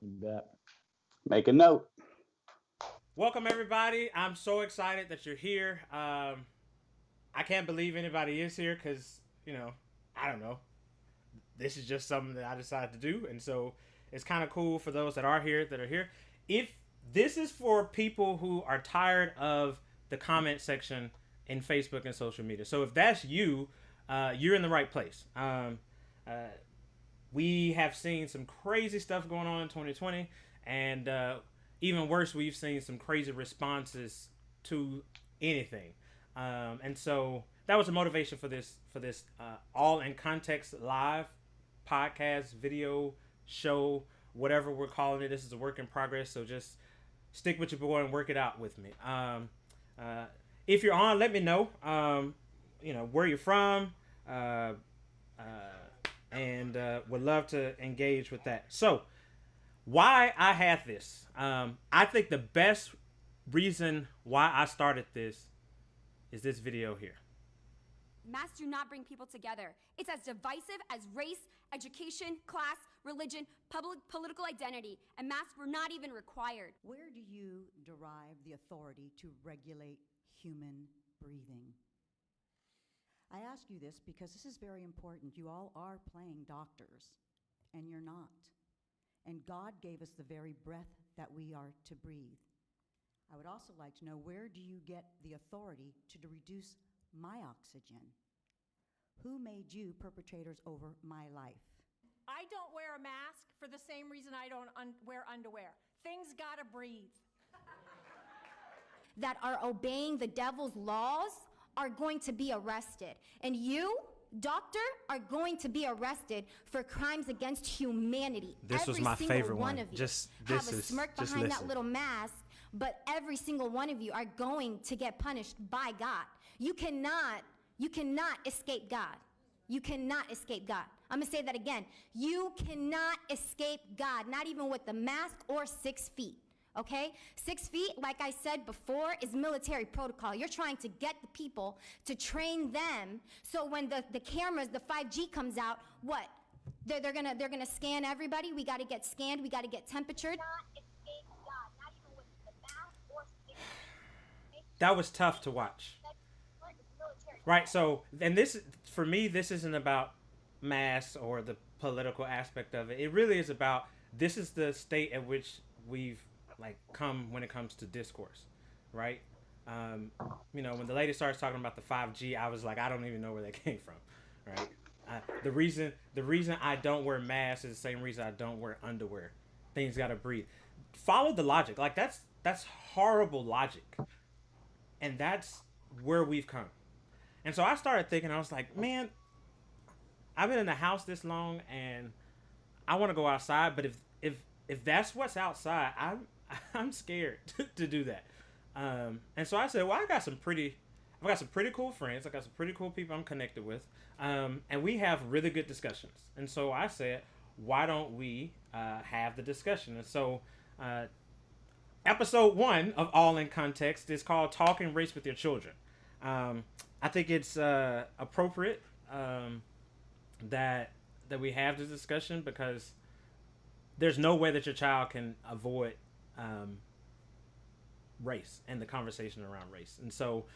You bet. Make a note. Welcome, everybody. I'm so excited that you're here. I can't believe anybody is here because, I don't know. This is just something that I decided to do. And so it's kind of cool for those that are here that are here. If this is for people who are tired of the comment section in Facebook and social media. So if that's you, you're in the right place. Uh, we have seen some crazy stuff going on in 2020, and even worse, we've seen some crazy responses to anything. And so that was the motivation for this all in context live podcast video show, whatever we're calling it. This is a work in progress, so just stick with your boy and work it out with me. Uh, if you're on, let me know. Where you're from. Uh, uh, and would love to engage with that. So, why I had this? I think the best reason why I started this is this video here. Masks do not bring people together. It's as divisive as race, education, class, religion, public political identity, and masks were not even required. Where do you derive the authority to regulate human breathing? I ask you this because this is very important. You all are playing doctors, and you're not. And God gave us the very breath that we are to breathe. I would also like to know, where do you get the authority to reduce my oxygen? Who made you perpetrators over my life? I don't wear a mask for the same reason I don't wear underwear. Things gotta breathe. That are obeying the devil's laws are going to be arrested. And you, doctor, are going to be arrested for crimes against humanity. This was every my single favorite one. Of you Just have this a is smirk just behind listen. that little mask, but every single one of you are going to get punished by God. You cannot escape God. You cannot escape God. I'm going to say that again. You cannot escape God, not even with the mask or 6 feet. Okay? 6 feet, like I said before, is military protocol. You're trying to get the people to train them so when the cameras, the 5G comes out, what? They're gonna scan everybody. We gotta get scanned, we gotta get temperatured. That was tough to watch. Right, so and this for me, this isn't about mass or the political aspect of it. It really is about, this is the state at which we've come when it comes to discourse, right? When the lady starts talking about the 5G, I was like, I don't even know where that came from, right? The reason I don't wear masks is the same reason I don't wear underwear. Things gotta breathe. Follow the logic. Like that's horrible logic, and that's where we've come. And so I started thinking, I was like, man, I've been in the house this long, and I want to go outside. But if that's what's outside, I'm scared to do that. And so I said, well, I've got some pretty cool friends. I got some pretty cool people I'm connected with, and we have really good discussions. And so I said, why don't we have the discussion? And so episode 1 of All in Context is called Talking Race with Your Children. I think it's appropriate that we have this discussion because there's no way that your child can avoid race and the conversation around race. And so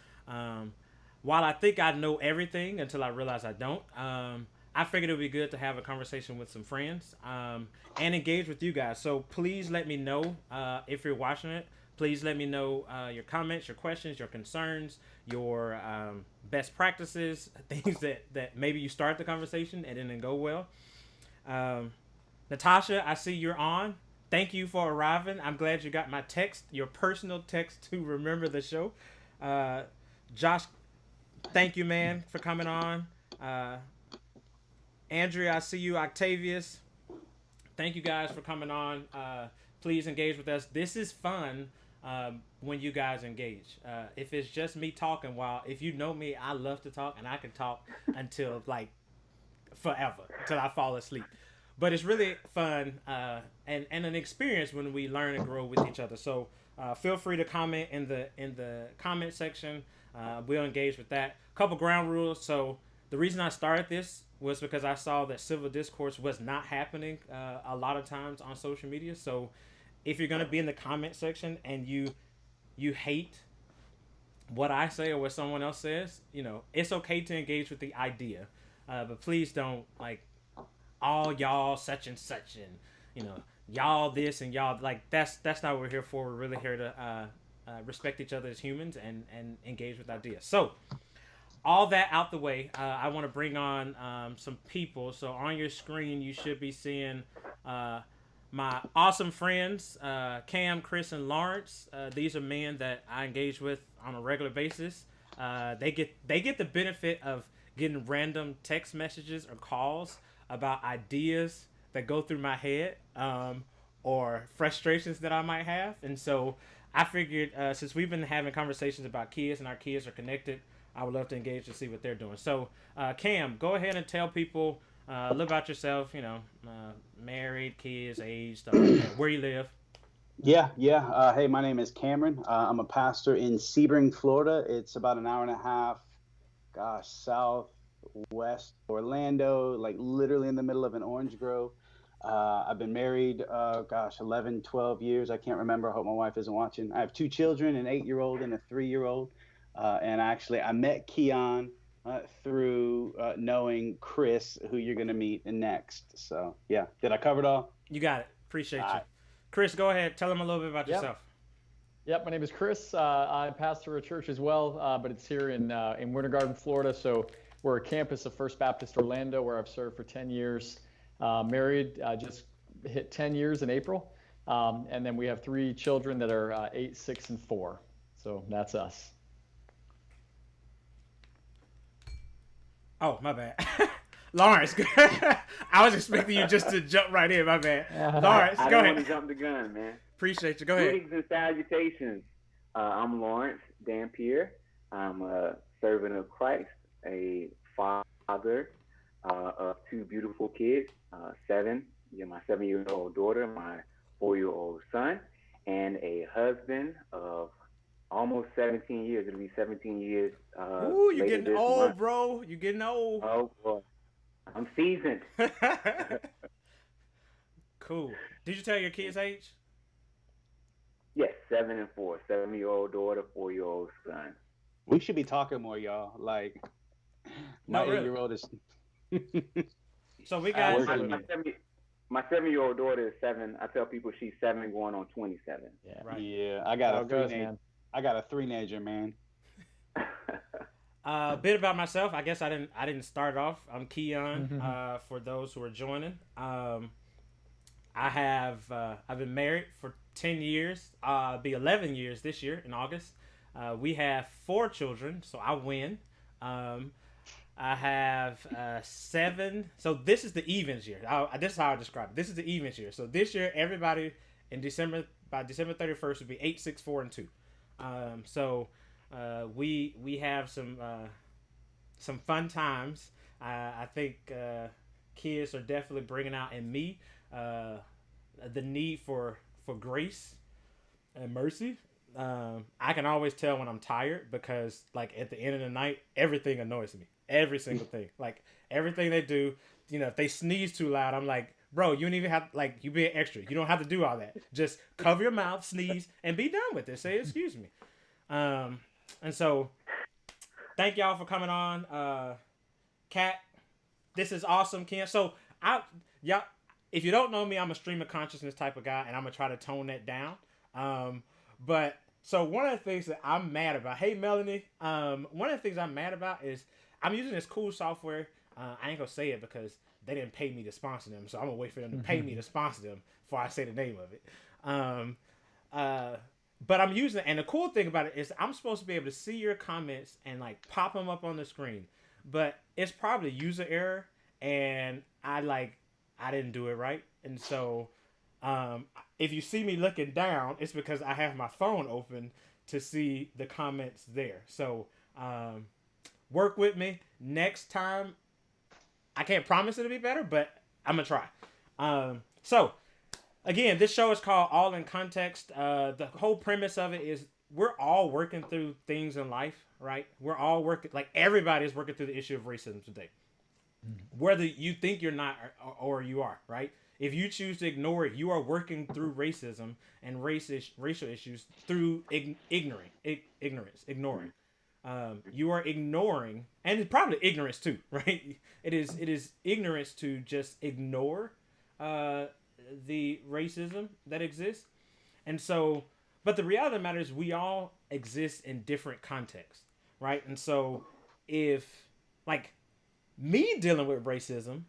while I think I know everything until I realize I don't, I figured it would be good to have a conversation with some friends and engage with you guys. So please let me know if you're watching it. Please let me know your comments, your questions, your concerns, your best practices, things that maybe you start the conversation and it didn't go well. Natasha, I see you're on. Thank you for arriving. I'm glad you got my text, your personal text to remember the show. Josh, thank you, man, for coming on. Andrea, I see you. Octavius, thank you guys for coming on. Please engage with us. This is fun when you guys engage. If it's just me talking, if you know me, I love to talk, and I can talk until forever, until I fall asleep. But it's really fun and an experience when we learn and grow with each other. So feel free to comment in the comment section. We'll engage with that. Couple ground rules. So The reason I started this was because I saw that civil discourse was not happening a lot of times on social media. So if you're gonna be in the comment section and you hate what I say or what someone else says, you know, it's okay to engage with the idea, but please don't like all y'all such and such and you know y'all this and y'all like that's not what we're here for. We're really here to respect each other as humans and engage with ideas. So all that out the way, I want to bring on some people. So on your screen, you should be seeing my awesome friends, Cam, Chris, and Lawrence. These are men that I engage with on a regular basis. They get the benefit of getting random text messages or calls about ideas that go through my head or frustrations that I might have. And so I figured since we've been having conversations about kids and our kids are connected, I would love to engage to see what they're doing. So, Cam, go ahead and tell people a little about yourself. You know, married, kids, age, stuff like that, where you live. Yeah. Hey, my name is Cameron. I'm a pastor in Sebring, Florida. It's about an hour and a half, southwest Orlando, like literally in the middle of an orange grove. I've been married, 11, 12 years. I can't remember. I hope my wife isn't watching. I have 2 children, an 8-year-old and a 3-year-old. And actually, I met Keon through knowing Chris, who you're going to meet next. So, yeah. Did I cover it all? You got it. Appreciate you. Chris, go ahead. Tell them a little bit about yourself. Yep, my name is Chris. I pastor a church as well, but it's here in Winter Garden, Florida. So we're a campus of First Baptist Orlando, where I've served for 10 years. Married, just hit 10 years in April. And then we have 3 children that are 8, 6, and 4. So that's us. Oh, my bad. Lawrence, I was expecting you just to jump right in. My bad. Lawrence, go I ahead. don't want to jump the gun, man. Appreciate you. Go ahead. Greetings and salutations. I'm Lawrence Dampier. I'm a servant of Christ, a father of 2 beautiful kids, 7, my 7-year-old daughter, my 4-year-old son, and a husband of almost 17 years. It'll be 17 years. Ooh, you're getting old, month. bro. You're getting old. Oh, boy. I'm seasoned. Cool. Did you tell your kids' age? Yes, 7 and 4. 7-year-old daughter, 4-year-old son. We should be talking more, y'all. Like, my No, really. 8-year-old is... So we got... My 7-year-old daughter is 7. I tell people she's 7 going on 27. Yeah. Right. Yeah, I got How it goes, man. I got a 3-nager, man. A bit about myself. I guess I didn't start off. I'm Keon. For those who are joining, I've been married for 10 years. Be 11 years this year in August. We have 4 children, so I win. I have 7. So this is the evens year. This is how I describe it. This is the evens year. So this year, everybody in by December 31st would be 8, 6, 4, and 2. So we have some fun times. I think kids are definitely bringing out in me the need for grace and mercy. I can always tell when I'm tired because, like, at the end of the night, everything annoys me. Every single thing, like everything they do. You know, if they sneeze too loud, I'm like, bro, you don't even have you be an extra. You don't have to do all that. Just cover your mouth, sneeze, and be done with it. Say excuse me. And so, thank y'all for coming on. Kat, this is awesome, Ken. So if you don't know me, I'm a stream of consciousness type of guy, and I'm gonna try to tone that down. But so one of the things that I'm mad about, hey Melanie, one of the things I'm mad about is I'm using this cool software. I ain't gonna say it because they didn't pay me to sponsor them, so I'm gonna wait for them to pay me to sponsor them before I say the name of it. But I'm using it, and the cool thing about it is I'm supposed to be able to see your comments and like pop them up on the screen, but it's probably user error, and I didn't do it right, and so if you see me looking down, it's because I have my phone open to see the comments there. So work with me next time. I can't promise it'll be better, but I'm gonna try. So again, this show is called All in Context. The whole premise of it is we're all working through things in life, right? We're all working, like everybody's working through the issue of racism today. Whether you think you're not or you are, right? If you choose to ignore it, you are working through racism and racial issues through ignoring. You are ignoring, and it's probably ignorance too, right? It is ignorance to just ignore the racism that exists. And so, but the reality of the matter is we all exist in different contexts, right? And so if, like, me dealing with racism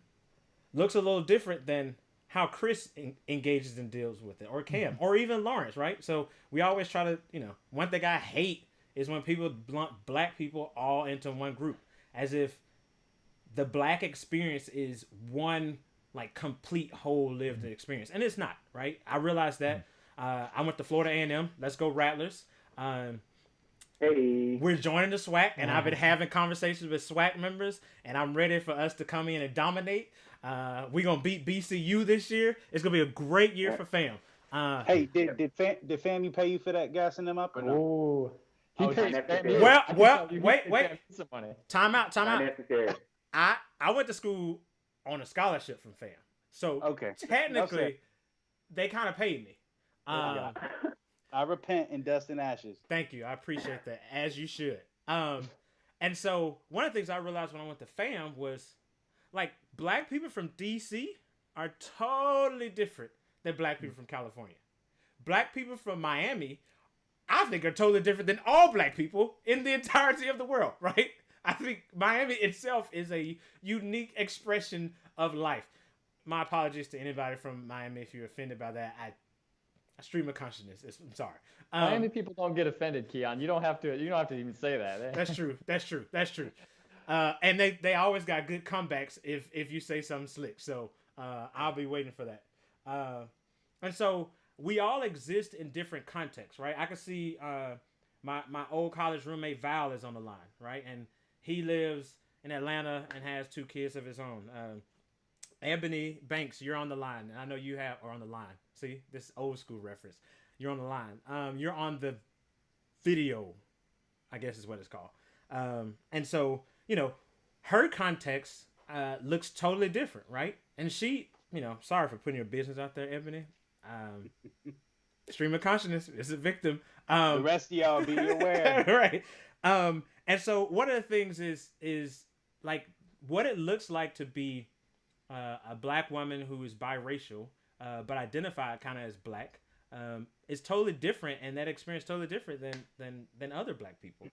looks a little different than how Chris engages and deals with it, or Cam, or even Lawrence, right? So we always try to, one thing I hate is when people lump black people all into one group, as if the black experience is one, like, complete whole lived experience, and it's not, right? I realize that. I went to Florida A&M. Let's go Rattlers. Hey. We're joining the SWAC, and I've been having conversations with SWAC members, and I'm ready for us to come in and dominate. We're going to beat BCU this year. It's going to be a great year for FAM. Hey, did FAMU pay you for that gassing them up or no? Oh, he pays necessary. Wait. Time out. Not necessary. I went to school on a scholarship from FAM. So Okay. technically, they kind of paid me. I repent in dust and ashes. Thank you. I appreciate that, as you should. And so one of the things I realized when I went to FAM was, like, black people from DC are totally different than black people from California. Black people from Miami, I think, are totally different than all black people in the entirety of the world, right? I think Miami itself is a unique expression of life. My apologies to anybody from Miami if you're offended by that. Stream of consciousness. I'm sorry. Miami people don't get offended, Keon. You don't have to even say that. That's true. And they always got good comebacks if you say something slick. So I'll be waiting for that. And so we all exist in different contexts, right? I can see my old college roommate Val is on the line, right? And he lives in Atlanta and has 2 kids of his own. Ebony Banks, you're on the line. And I know you are on the line. See, this old school reference. You're on the line. You're on the video, I guess is what it's called. And so, her context looks totally different, right? And she, sorry for putting your business out there, Ebony. Stream of consciousness is a victim. The rest of y'all be aware. Right. And so one of the things is like what it looks like to be a black woman who is biracial, but identified kind of as black, is totally different, and that experience totally different than other black people.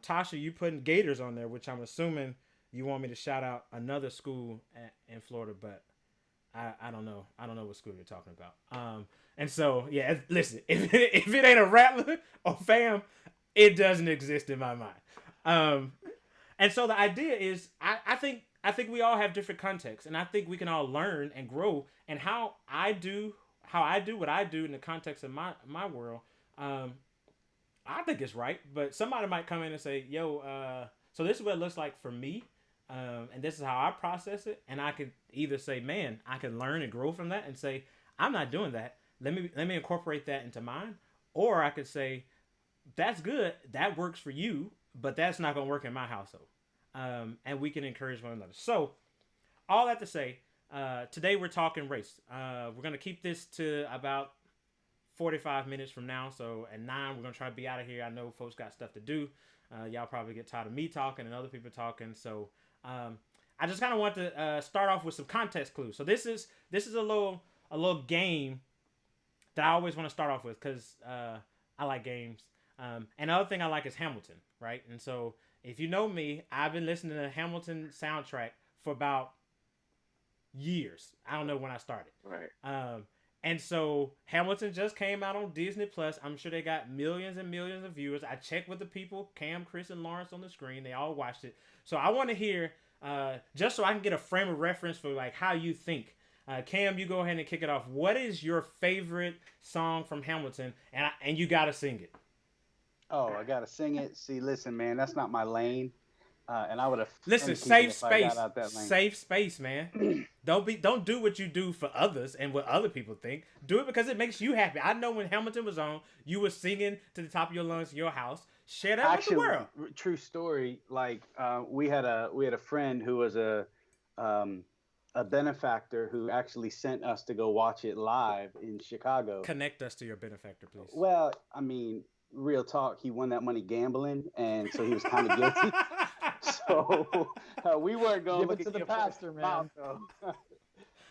Tasha, you putting Gators on there, which I'm assuming you want me to shout out another school in Florida, but I don't know. I don't know what school you're talking about. And so, yeah, listen, if it ain't a Rattler or FAM, it doesn't exist in my mind. And so the idea is, I think we all have different contexts, and I think we can all learn and grow. And how I do what I do in the context of my world, I think it's right. But somebody might come in and say, "Yo, so this is what it looks like for me, and this is how I process it." And I could either say, "Man, I can learn and grow from that," and say, "I'm not doing that. Let me incorporate that into mine," or I could say, "That's good. That works for you, but that's not going to work in my household." And we can encourage one another. So, all that to say, today we're talking race. We're going to keep this to about 45 minutes from now. So, at 9, we're going to try to be out of here. I know folks got stuff to do. Y'all probably get tired of me talking and other people talking. So, I just kind of want to start off with some context clues. So, this is a little game that I always want to start off with because I like games. And the other thing I like is Hamilton, right? And so, if you know me, I've been listening to the Hamilton soundtrack for about years. I don't know when I started. Right. And so Hamilton just came out on Disney Plus. I'm sure they got millions and millions of viewers. I checked with the people, Cam, Chris, and Lawrence on the screen. They all watched it. So I want to hear, just so I can get a frame of reference for like how you think. Cam, you go ahead and kick it off. What is your favorite song from Hamilton? And you got to sing it. Oh, I gotta sing it. See, listen, man, that's not my lane. And I would have safe space, man. Don't do what you do for others and what other people think. Do it because it makes you happy. I know when Hamilton was on, you were singing to the top of your lungs in your house. Share that Actually, with the world. true story. Like we had a friend who was a benefactor who actually sent us to go watch it live in Chicago. Connect us to your benefactor, please. Well, I mean, real talk, he won that money gambling, and so he was kind of guilty. So we weren't going Give it to the pastor, man.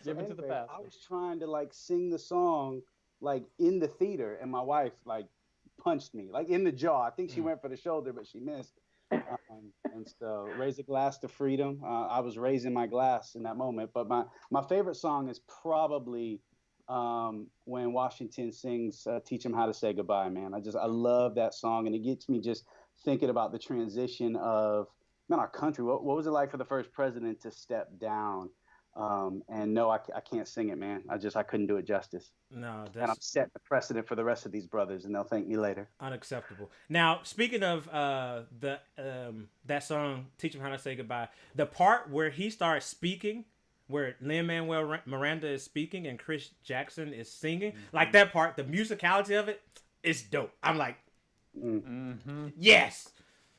Give it to the pastor. I was trying to like sing the song like in the theater, and my wife like punched me like in the jaw. I think she went for the shoulder, but she missed. And so, raise a glass to freedom. I was raising my glass in that moment. But my favorite song is probably when Washington sings "Teach 'Em How to Say Goodbye." Man, I love that song, and it gets me just thinking about the transition of our country. What was it like for the first president to step down? And no, I can't sing it, man. I couldn't do it justice. No, that's... And I'm setting the precedent for the rest of these brothers, and they'll thank me later. Unacceptable. Now, speaking of that song, "Teach 'Em How to Say Goodbye," the part where he starts speaking, where Lin-Manuel Miranda is speaking and Chris Jackson is singing, like that part, the musicality of it is dope. I'm like, yes.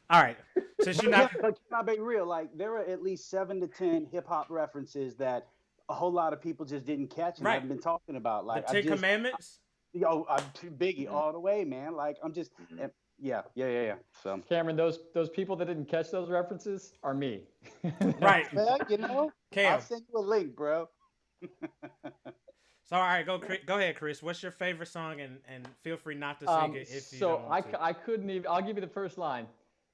All right. Since you're not, but can I be real? Like there are at least 7 to 10 hip hop references that a whole lot of people just didn't catch and haven't been talking about. Like the Ten Commandments. I'm too Biggie all the way, man. Like I'm just, yeah. So Cameron, those people that didn't catch those references are me. Right. well, Cam. I'll send you a link, bro. So all right, go ahead, Chris. What's your favorite song, and feel free not to sing it if you don't want to. I couldn't even. I'll give you the first line.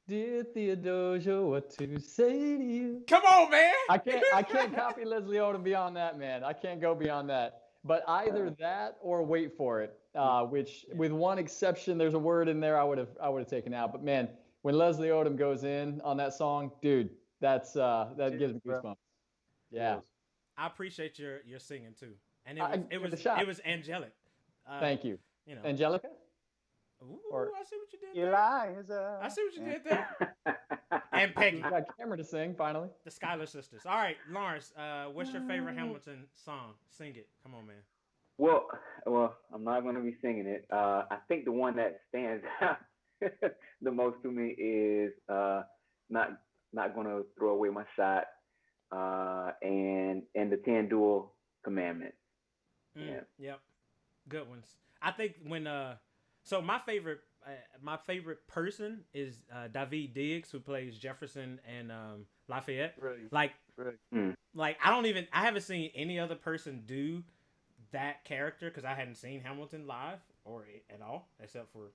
Dear Theodosia, what to say to you? Come on, man. I can't copy Leslie Odom beyond that, man. I can't go beyond that. But either that or Wait for It, which with one exception, there's a word in there I would have taken out. But man, when Leslie Odom goes in on that song, dude, that gives me goosebumps. Yeah. I appreciate your singing too, and it was angelic. Thank you. You know, Angelica. Ooh, Or- I see what you did there. Eliza. I see what you did there. And Peggy, Got Cameron to sing finally. the Schuyler sisters. All right, Lawrence, what's your favorite Hamilton song? Sing it. Come on, man. Well, I'm not going to be singing it. I think the one that stands out the most to me is not going to throw away my shot, and the 10 dual commandments. Yeah. Yep. Good ones. I think when so my favorite person is Daveed Diggs, who plays Jefferson and Lafayette. Right. Like I haven't seen any other person do that character because I hadn't seen Hamilton live or at all except for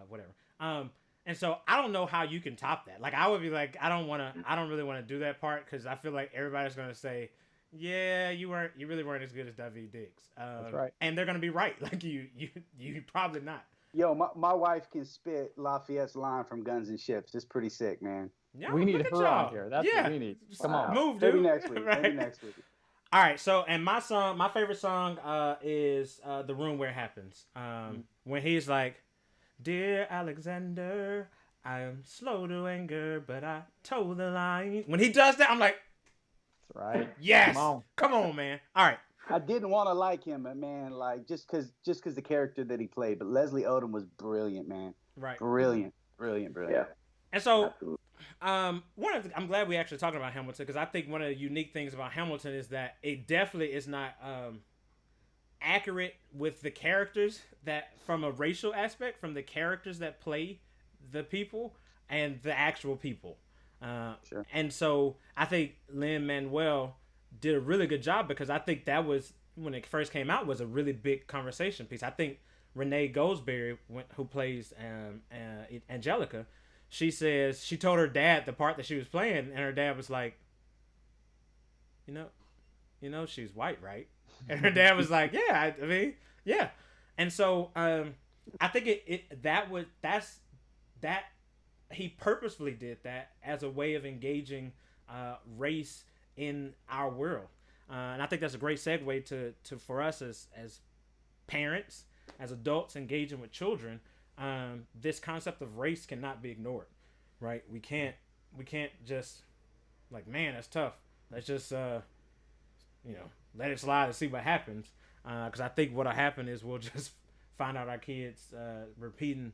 whatever. And so I don't know how you can top that. Like I would be like, I don't really want to do that part because I feel like everybody's gonna say, yeah, you really weren't as good as Daveed Diggs. That's right. And they're gonna be right. Like you probably not. Yo, my wife can spit Lafayette's line from Guns and Ships. It's pretty sick, man. Yeah, We need look at her y'all. on here. That's Yeah. what we need. Just Come on. move, dude. Maybe next week. Right? Maybe next week. All right, so and my favorite song is "The Room Where It Happens." When he's like, "Dear Alexander, I am slow to anger, but I toe the line." When he does that, I'm like, That's right. yes, Come on. come on, man. All right, I didn't want to like him, but man, like just cause the character that he played. But Leslie Odom was brilliant, man. right. Brilliant. Yeah. And so, Absolutely. I'm glad we're actually talking about Hamilton because I think one of the unique things about Hamilton is that it definitely is not accurate with the characters that from a racial aspect, from the characters that play the people and the actual people. Sure. And so I think Lin-Manuel did a really good job because I think that was when it first came out was a really big conversation piece. I think Renee Goldsberry, who plays Angelica, she says she told her dad the part that she was playing, and her dad was like, you know, she's white, right? And her dad was like, yeah, I mean, yeah. And so I think that he purposefully did that as a way of engaging race in our world, and I think that's a great segue to for us as parents, as adults engaging with children. This concept of race cannot be ignored, right? We can't just like, man, that's tough. Let's just let it slide and see what happens. Because I think what'll happen is we'll just find out our kids repeating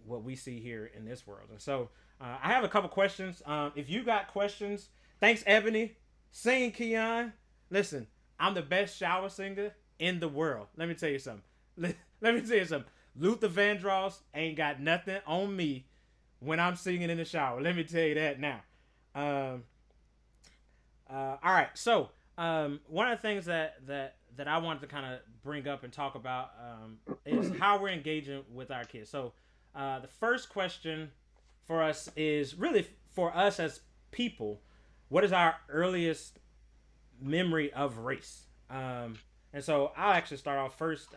what we see here in this world. And so I have a couple questions. If you got questions, thanks, Ebony. Sing, Keon. Listen, I'm the best shower singer in the world. Let me tell you something. Let me tell you something. Luther Vandross ain't got nothing on me when I'm singing in the shower. Let me tell you that now. All right. So one of the things that I wanted to kind of bring up and talk about is how we're engaging with our kids. So the first question for us is really for us as people, what is our earliest memory of race? And so I'll actually start off first.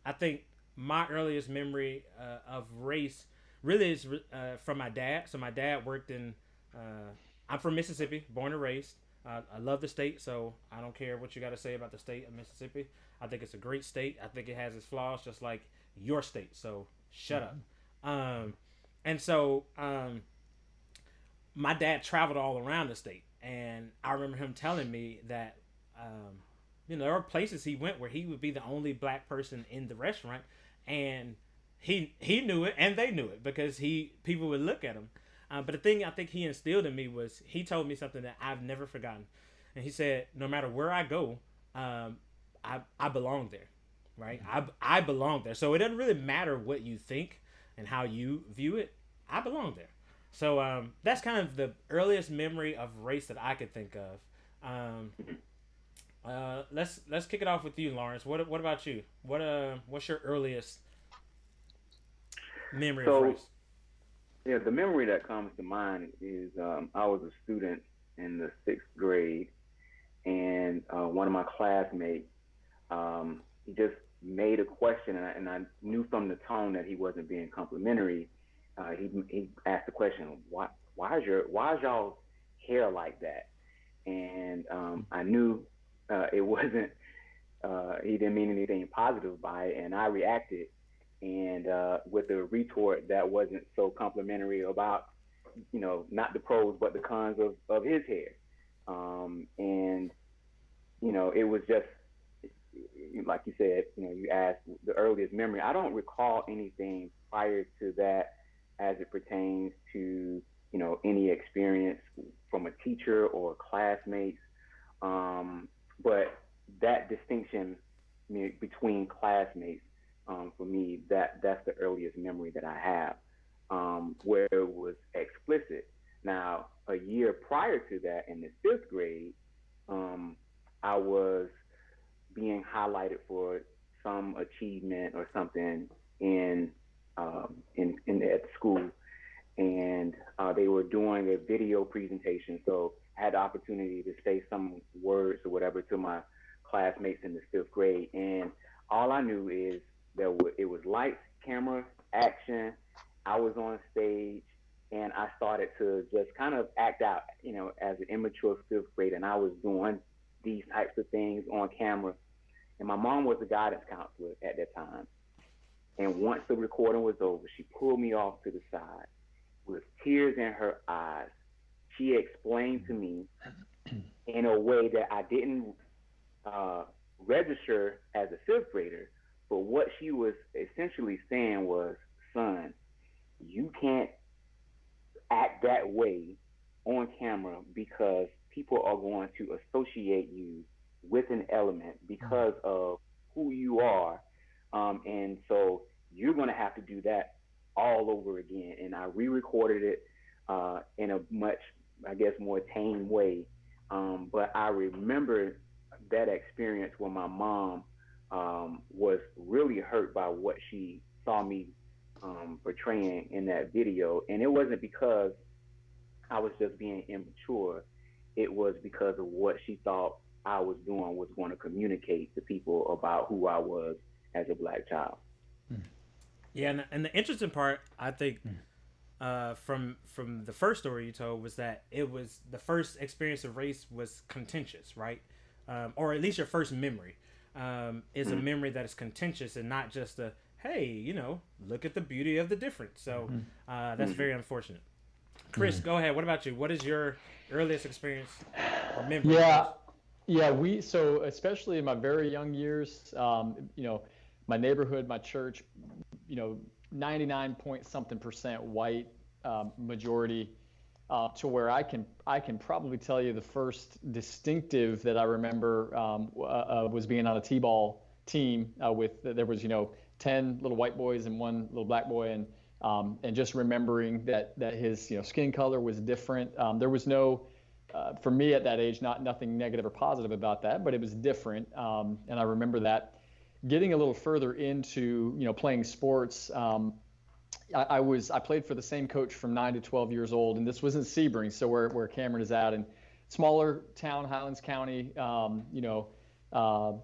I think my earliest memory of race really is from my dad. So my dad worked in, I'm from Mississippi, born and raised. I love the state, so I don't care what you got to say about the state of Mississippi. I think it's a great state. I think it has its flaws just like your state, so shut up. And so my dad traveled all around the state, and I remember him telling me that there were places he went where he would be the only black person in the restaurant, and he knew it and they knew it because people would look at him. But the thing I think he instilled in me was he told me something that I've never forgotten, and he said, no matter where I go, I belong there, right? I belong there. So it doesn't really matter what you think and how you view it. I belong there. So that's kind of the earliest memory of race that I could think of. Let's kick it off with you, Lawrence. What about you? What's your earliest memory of race? Yeah, the memory that comes to mind is I was a student in the 6th grade, and one of my classmates, he just made a question, and I knew from the tone that he wasn't being complimentary. He asked the question, why is y'all hair like that? And I knew it wasn't, he didn't mean anything positive by it, and I reacted. And with a retort that wasn't so complimentary about, not the pros but the cons of his hair. And it was just like you said. You asked the earliest memory. I don't recall anything prior to that as it pertains to any experience from a teacher or classmates. But that distinction between classmates. For me, that's the earliest memory that I have, where it was explicit. Now, a year prior to that, in the 5th grade, I was being highlighted for some achievement or something in at school, and they were doing a video presentation. So I had the opportunity to say some words or whatever to my classmates in the 5th grade, and all I knew is it was lights, camera, action. I was on stage, and I started to just kind of act out, as an immature 5th grader, and I was doing these types of things on camera. And my mom was a guidance counselor at that time. And once the recording was over, she pulled me off to the side with tears in her eyes. She explained to me in a way that I didn't register as a 5th grader. But what she was essentially saying was, son, you can't act that way on camera because people are going to associate you with an element because of who you are. And so you're going to have to do that all over again. And I re-recorded it in a much, I guess, more tame way. But I remember that experience when my mom was really hurt by what she saw me portraying in that video. And it wasn't because I was just being immature. It was because of what she thought I was doing was going to communicate to people about who I was as a black child. Yeah, and the interesting part, I think, from the first story you told was that it was the first experience of race was contentious, right? Or at least your first memory. Is a memory that is contentious and not just a, hey, look at the beauty of the difference. So that's very unfortunate. Chris, go ahead. What about you? What is your earliest experience or memory? Yeah, Yeah, so especially in my very young years, my neighborhood, my church, 99 point something percent white, majority, to where I can probably tell you the first distinctive that I remember was being on a t-ball team there was 10 little white boys and one little black boy, and just remembering that his skin color was different. There was no for me at that age, nothing negative or positive about that, but it was different. And I remember that. Getting a little further into playing sports, I played for the same coach from 9 to 12 years old, and this was in Sebring, so where Cameron is at, and smaller town, Highlands County.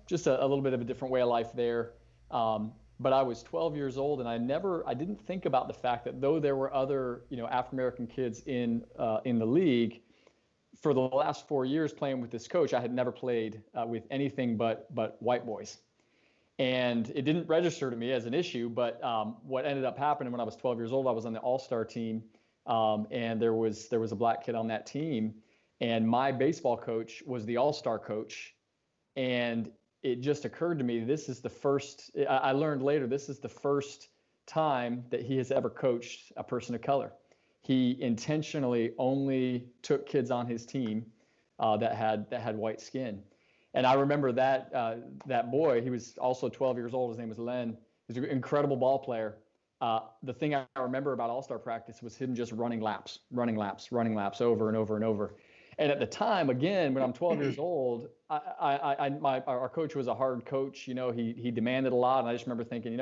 Just a little bit of a different way of life there. But I was 12 years old, and I didn't think about the fact that though there were other African American kids in the league, for the last 4 years playing with this coach, I had never played with anything but white boys. And it didn't register to me as an issue, but what ended up happening when I was 12 years old, I was on the all-star team, and there was a black kid on that team, and my baseball coach was the all-star coach. And it just occurred to me, I learned later, this is the first time that he has ever coached a person of color. He intentionally only took kids on his team that had white skin. And I remember that boy, he was also 12 years old. His name was Len. He's an incredible ball player. The thing I remember about All-Star practice was him just running laps over and over and over. And at the time, again, when I'm 12 years old, our coach was a hard coach. He demanded a lot. And I just remember thinking,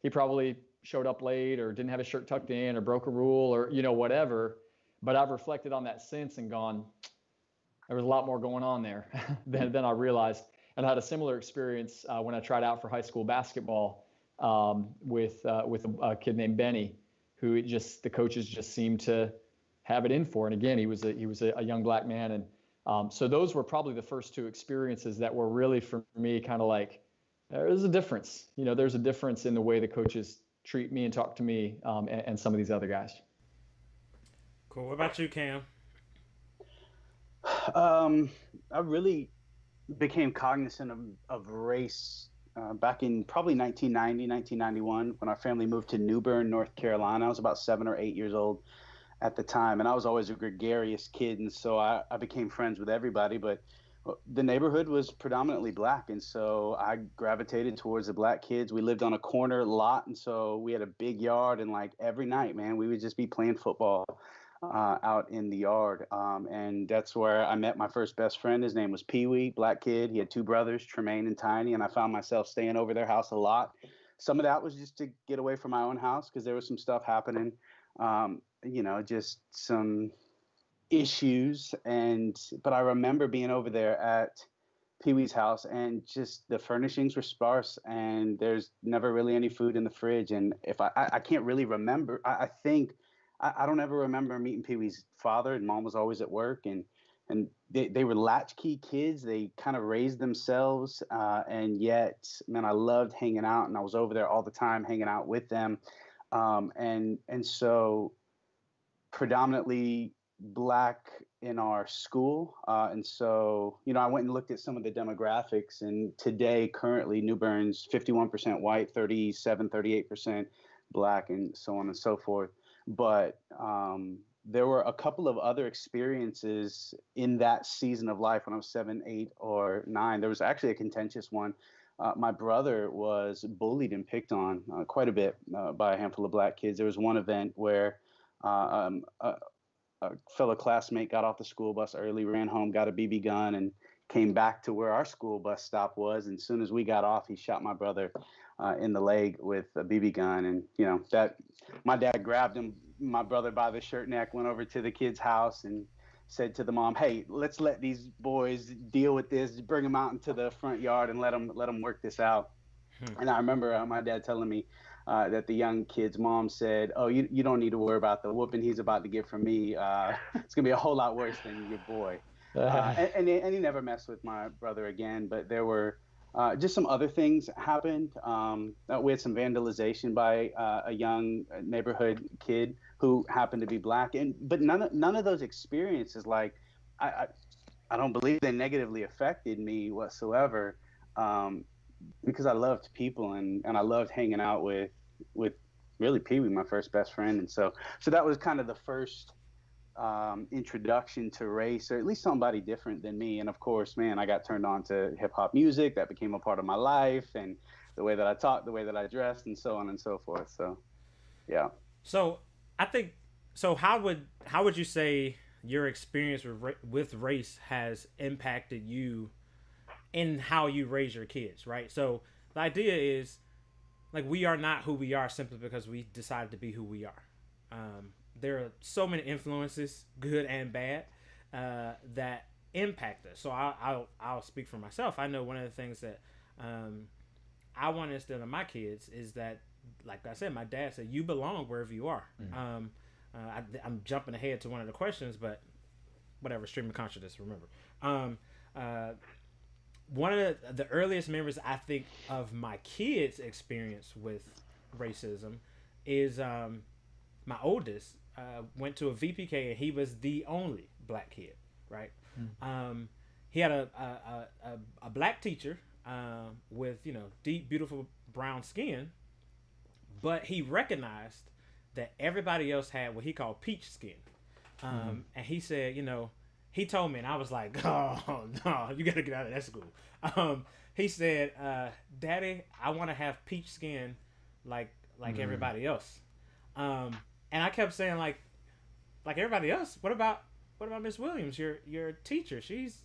he probably showed up late or didn't have his shirt tucked in or broke a rule or, whatever. But I've reflected on that since and gone, there was a lot more going on there than I realized. And I had a similar experience when I tried out for high school basketball with a kid named Benny, who the coaches just seemed to have it in for. And again, he was a young black man. And so those were probably the first two experiences that were really, for me, kind of like, there's a difference. There's a difference in the way the coaches treat me and talk to me and some of these other guys. Cool. What about you, Cam? I really became cognizant of race back in probably 1990, 1991, when our family moved to New Bern, North Carolina. I was about 7 or 8 years old at the time, and I was always a gregarious kid, and so I became friends with everybody, but the neighborhood was predominantly black, and so I gravitated towards the black kids. We lived on a corner lot, and so we had a big yard, and like every night, man, we would just be playing football out in the yard. And that's where I met my first best friend. His name was Pee Wee, black kid. He had two brothers, Tremaine and Tiny, and I found myself staying over their house a lot. Some of that was just to get away from my own house because there was some stuff happening, just some issues. But I remember being over there at Pee Wee's house, and just the furnishings were sparse, and there's never really any food in the fridge. And if I can't really remember, I think I don't ever remember meeting Pee Wee's father, and Mom was always at work, and they were latchkey kids. They kind of raised themselves, and yet, man, I loved hanging out, and I was over there all the time hanging out with them. And so predominantly black in our school. And so, I went and looked at some of the demographics, and today, currently, New Bern's 51% white, 38% black, and so on and so forth. But there were a couple of other experiences in that season of life when I was 7, 8, or 9. There was actually a contentious one. My brother was bullied and picked on quite a bit by a handful of black kids. There was one event where a fellow classmate got off the school bus early, ran home, got a BB gun, and came back to where our school bus stop was. And as soon as we got off, he shot my brother in the leg with a BB gun. And, that my dad grabbed my brother by the shirt neck, went over to the kid's house and said to the mom, "Hey, let's let these boys deal with this. Bring them out into the front yard and let them work this out." And I remember my dad telling me that the young kid's mom said, "Oh, you don't need to worry about the whooping he's about to get from me. It's going to be a whole lot worse than your boy." And he never messed with my brother again. But there were just some other things happened. We had some vandalization by a young neighborhood kid who happened to be black. But none of those experiences, like I don't believe they negatively affected me whatsoever, because I loved people, and I loved hanging out with really Pee Wee, my first best friend, and so that was kind of the first introduction to race, or at least somebody different than me. And of course, man, I got turned on to hip hop music. That became a part of my life, and the way that I talked, the way that I dressed, and so on and so forth. So, yeah. So I think so. How would you say your experience with race has impacted you in how you raise your kids? Right. So the idea is like we are not who we are simply because we decided to be who we are. There are so many influences, good and bad, that impact us. So I'll speak for myself. I know one of the things that I want to instill in my kids is that, like I said, my dad said, you belong wherever you are. Mm-hmm. I'm jumping ahead to one of the questions, but whatever, stream of consciousness, remember. One of the earliest memories I think of my kids' experience with racism is my oldest went to a VPK, and he was the only black kid, right? Mm-hmm. He had a black teacher with, deep, beautiful brown skin, but he recognized that everybody else had what he called peach skin. And he said, he told me, and I was like, oh, no, you got to get out of that school. He said, Daddy, I want to have peach skin like everybody else. And I kept saying, like everybody else, what about Miss Williams, your teacher? She's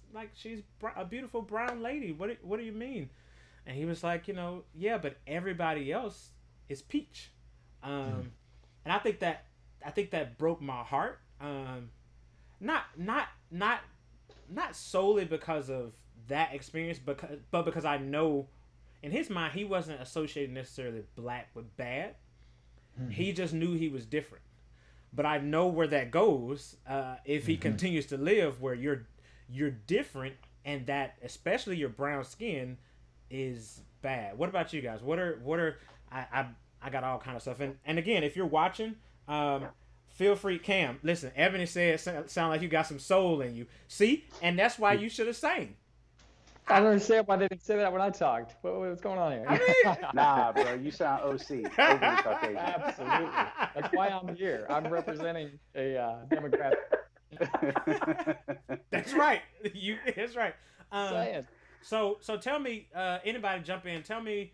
a beautiful brown lady. What do you mean? And he was like, yeah, but everybody else is peach. And I think that broke my heart. Not solely because of that experience, but because I know in his mind he wasn't associating necessarily black with bad. Mm-hmm. He just knew he was different. But I know where that goes if he continues to live where you're different, and that especially your brown skin is bad. What about you guys? What are I got all kind of stuff. And again, if you're watching, feel free. Cam, listen, Ebony said sound like you got some soul in you. See? And that's why you should have sang. I don't understand why they didn't say that when I talked. What's going on here? I mean, nah, bro, you sound OC. Absolutely. That's why I'm here. I'm representing a demographic. That's right. That's right. So tell me, anybody jump in. Tell me,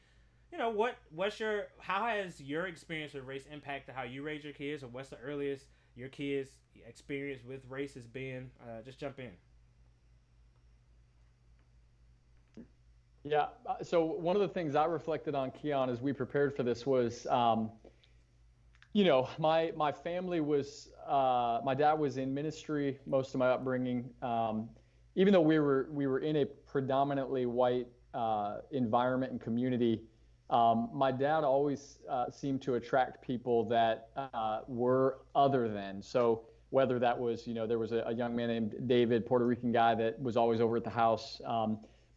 how has your experience with race impacted how you raise your kids, or what's the earliest your kids' experience with race has been? Just jump in. Yeah. So one of the things I reflected on, Keon, as we prepared for this was, my family was, my dad was in ministry most of my upbringing. Even though we were in a predominantly white environment and community, my dad always seemed to attract people that were other than. So whether that was, there was a young man named David, Puerto Rican guy that was always over at the house.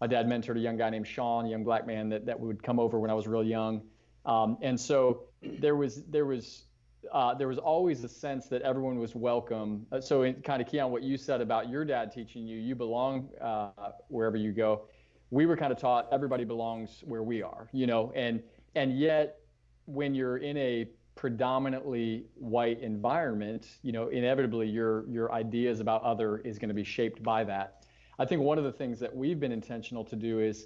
My dad mentored a young guy named Sean, a young black man that would come over when I was real young. And so there was always a sense that everyone was welcome. So in kind of, Keon, what you said about your dad teaching you belong wherever you go. We were kind of taught everybody belongs where we are, and yet when you're in a predominantly white environment, inevitably your ideas about other is going to be shaped by that. I think one of the things that we've been intentional to do is,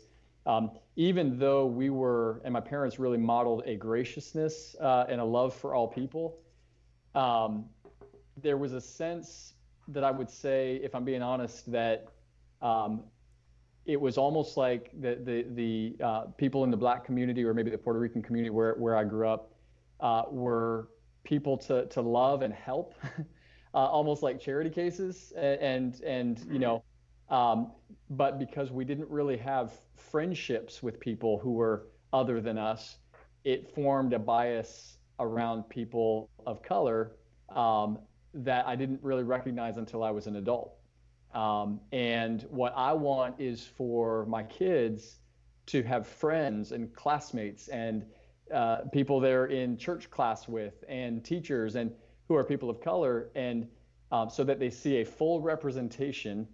even though we were, and my parents really modeled a graciousness and a love for all people, there was a sense that I would say, if I'm being honest, that it was almost like the people in the black community, or maybe the Puerto Rican community where I grew up, were people to love and help, almost like charity cases, but because we didn't really have friendships with people who were other than us, it formed a bias around people of color that I didn't really recognize until I was an adult. And what I want is for my kids to have friends and classmates and people they're in church class with, and teachers, and who are people of color, and so that they see a full representation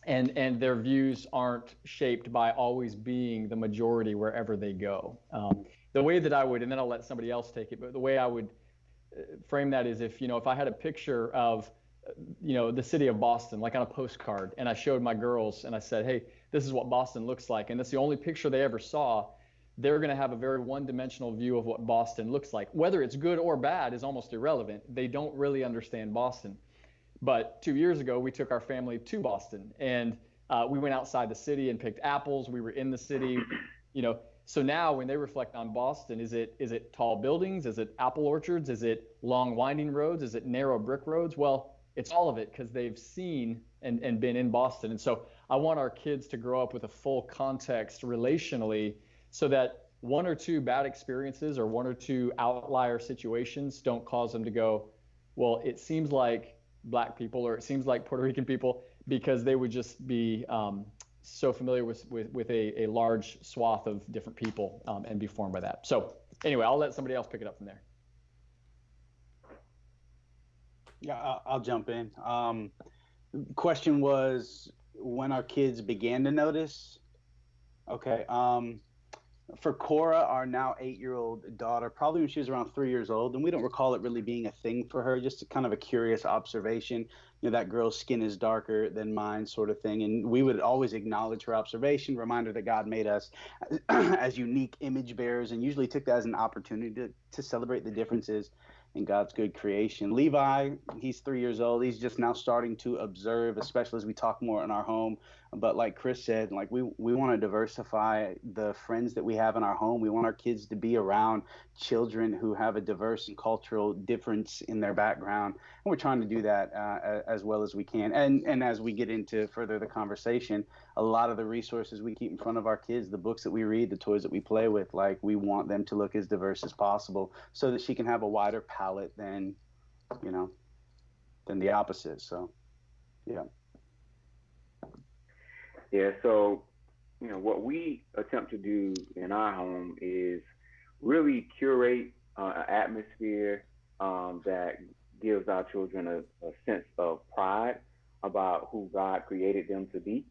and their views aren't shaped by always being the majority wherever they go. The way that I would, and then I'll let somebody else take it, but the way I would frame that is if I had a picture of, the city of Boston, like on a postcard, and I showed my girls and I said, hey, this is what Boston looks like, and that's the only picture they ever saw, they're going to have a very one-dimensional view of what Boston looks like. Whether it's good or bad is almost irrelevant. They don't really understand Boston. But 2 years ago, we took our family to Boston, and we went outside the city and picked apples. We were in the city, So now when they reflect on Boston, is it tall buildings? Is it apple orchards? Is it long winding roads? Is it narrow brick roads? Well, it's all of it, because they've seen and been in Boston. And so I want our kids to grow up with a full context relationally, so that one or two bad experiences or one or two outlier situations don't cause them to go, well, it seems like Black people, or it seems like Puerto Rican people, because they would just be so familiar with a large swath of different people and be formed by that. So anyway, I'll let somebody else pick it up from there. Yeah, I'll jump in. Question was when our kids began to notice. Okay. For Cora, our now 8-year-old daughter, probably when she was around 3 years old, and we don't recall it really being a thing for her, just kind of a curious observation. That girl's skin is darker than mine, sort of thing. And we would always acknowledge her observation, remind her that God made us as unique image bearers, and usually took that as an opportunity to celebrate the differences in God's good creation. Levi, he's 3 years old. He's just now starting to observe, especially as we talk more in our home. But like Chris said, like we want to diversify the friends that we have in our home. We want our kids to be around children who have a diverse and cultural difference in their background. And we're trying to do that as well as we can. And as we get into further the conversation, a lot of the resources we keep in front of our kids, the books that we read, the toys that we play with, like we want them to look as diverse as possible so that she can have a wider palette than the opposite. So, yeah. Yeah, so, what we attempt to do in our home is really curate an atmosphere that gives our children a sense of pride about who God created them to be,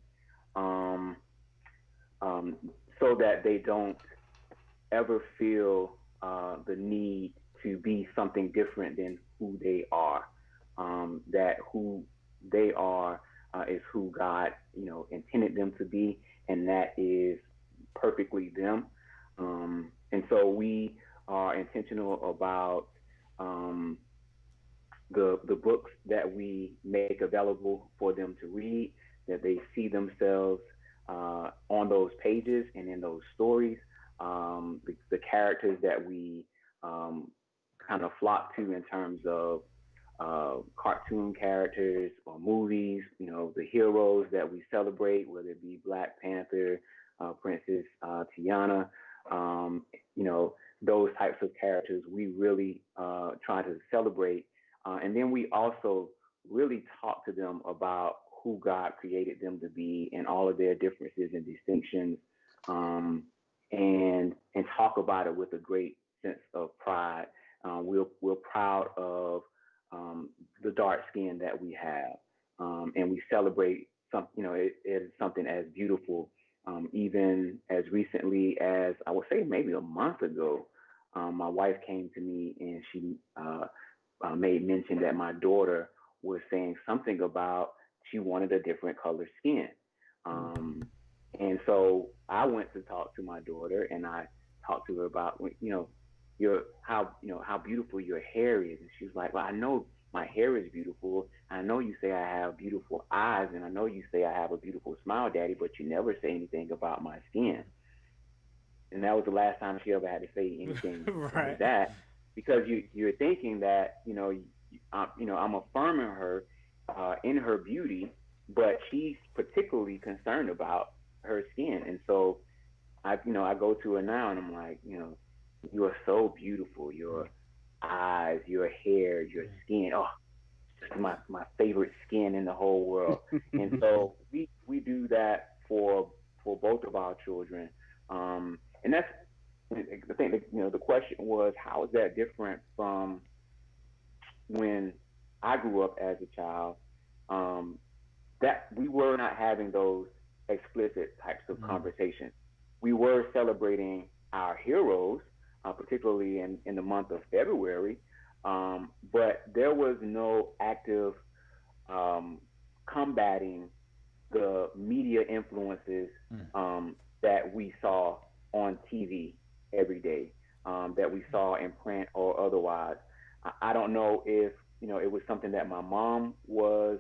so that they don't ever feel the need to be something different than who they are, that who they are is who God, intended them to be, and that is perfectly them. And so we are intentional about the books that we make available for them to read, that they see themselves on those pages and in those stories, the characters that we kind of flock to in terms of cartoon characters or movies, the heroes that we celebrate, whether it be Black Panther, Princess Tiana, those types of characters we really try to celebrate. And then we also really talk to them about who God created them to be and all of their differences and distinctions, and talk about it with a great sense of pride. We're proud of the dark skin that we have, and we celebrate it is something as beautiful. Even as recently as I would say maybe a month ago, my wife came to me and she made mention that my daughter was saying something about she wanted a different color skin. And so I went to talk to my daughter and I talked to her about, how beautiful your hair is. And she was like, well, I know my hair is beautiful. I know you say I have beautiful eyes, and I know you say I have a beautiful smile, Daddy, but you never say anything about my skin. And that was the last time she ever had to say anything right. like that, because you're thinking that, I'm affirming her in her beauty, but she's particularly concerned about her skin. And so I go to her now and I'm like, you are so beautiful. Your eyes, your hair, your skin. Oh, just my favorite skin in the whole world. And so we do that for both of our children. And that's, I think that, the question was, how is that different from when I grew up as a child? that we were not having those explicit types of conversations. We were celebrating our heroes, particularly in the month of February, but there was no active combating the media influences that we saw on TV every day, that we saw in print or otherwise. I don't know if it was something that my mom was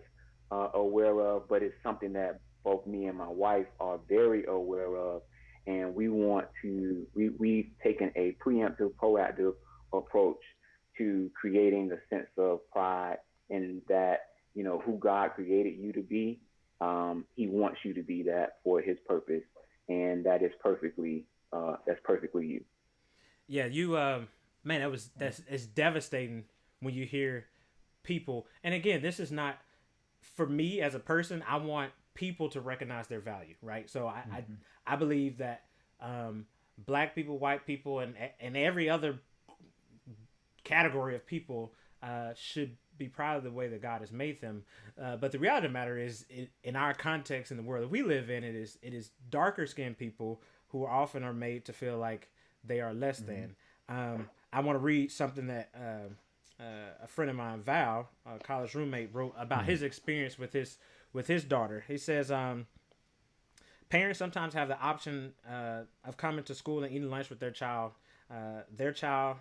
aware of, but it's something that both me and my wife are very aware of, and we've taken a preemptive, proactive approach to creating a sense of pride in that, who God created you to be. He wants you to be that for his purpose, and that is perfectly you. Yeah, you man, it's devastating when you hear people. And again, this is not for me as a person. I want people to recognize their value, right? So I believe that black people, white people, and every other category of people should be proud of the way that God has made them. But the reality of the matter is, in our context, in the world that we live in, it is darker skinned people who often are made to feel like they are less than. I want to read something that a friend of mine, Val, a college roommate, wrote about his experience with his daughter. He says, parents sometimes have the option of coming to school and eating lunch with their child. Their child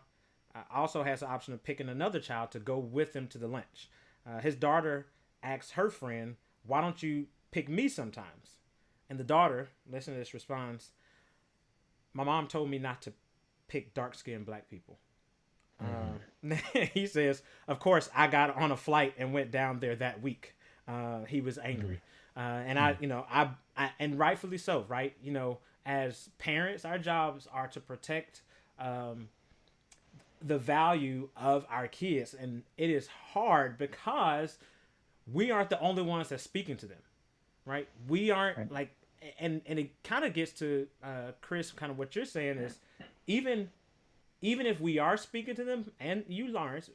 also has the option of picking another child to go with them to the lunch. His daughter asks her friend, "Why don't you pick me sometimes?" And the daughter, listen to this, responds, "My mom told me not to pick dark-skinned black people." He says, "Of course, I got on a flight and went down there that week." He was angry. And I and rightfully so, right? As parents, our jobs are to protect the value of our kids, and it is hard because we aren't the only ones that's speaking to them, right? We aren't like, and it kind of gets to Chris, kind of what you're saying is, even if we are speaking to them, and you, Lawrence,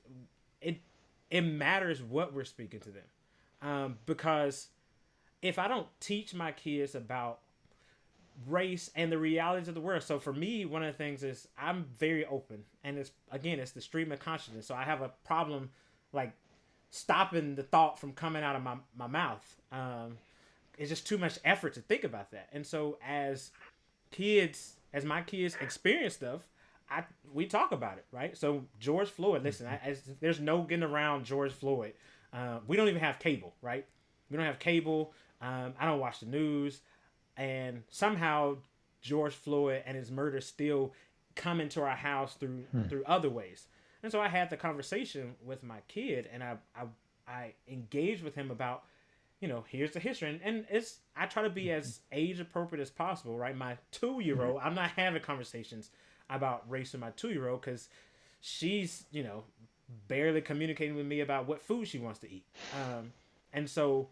it matters what we're speaking to them, because if I don't teach my kids about race and the realities of the world. So for me, one of the things is I'm very open, and it's the stream of consciousness. So I have a problem like stopping the thought from coming out of my mouth. It's just too much effort to think about that. And so as my kids experience stuff, we talk about it, right? So George Floyd, listen, there's no getting around George Floyd. We don't even have cable, right? We don't have cable. I don't watch the news. And somehow George Floyd and his murder still come into our house through other ways. And so I had the conversation with my kid, and I engaged with him about, here's the history. And I try to be as age appropriate as possible, right? My 2-year-old, I'm not having conversations about race with my 2-year-old because she's, barely communicating with me about what food she wants to eat. And so,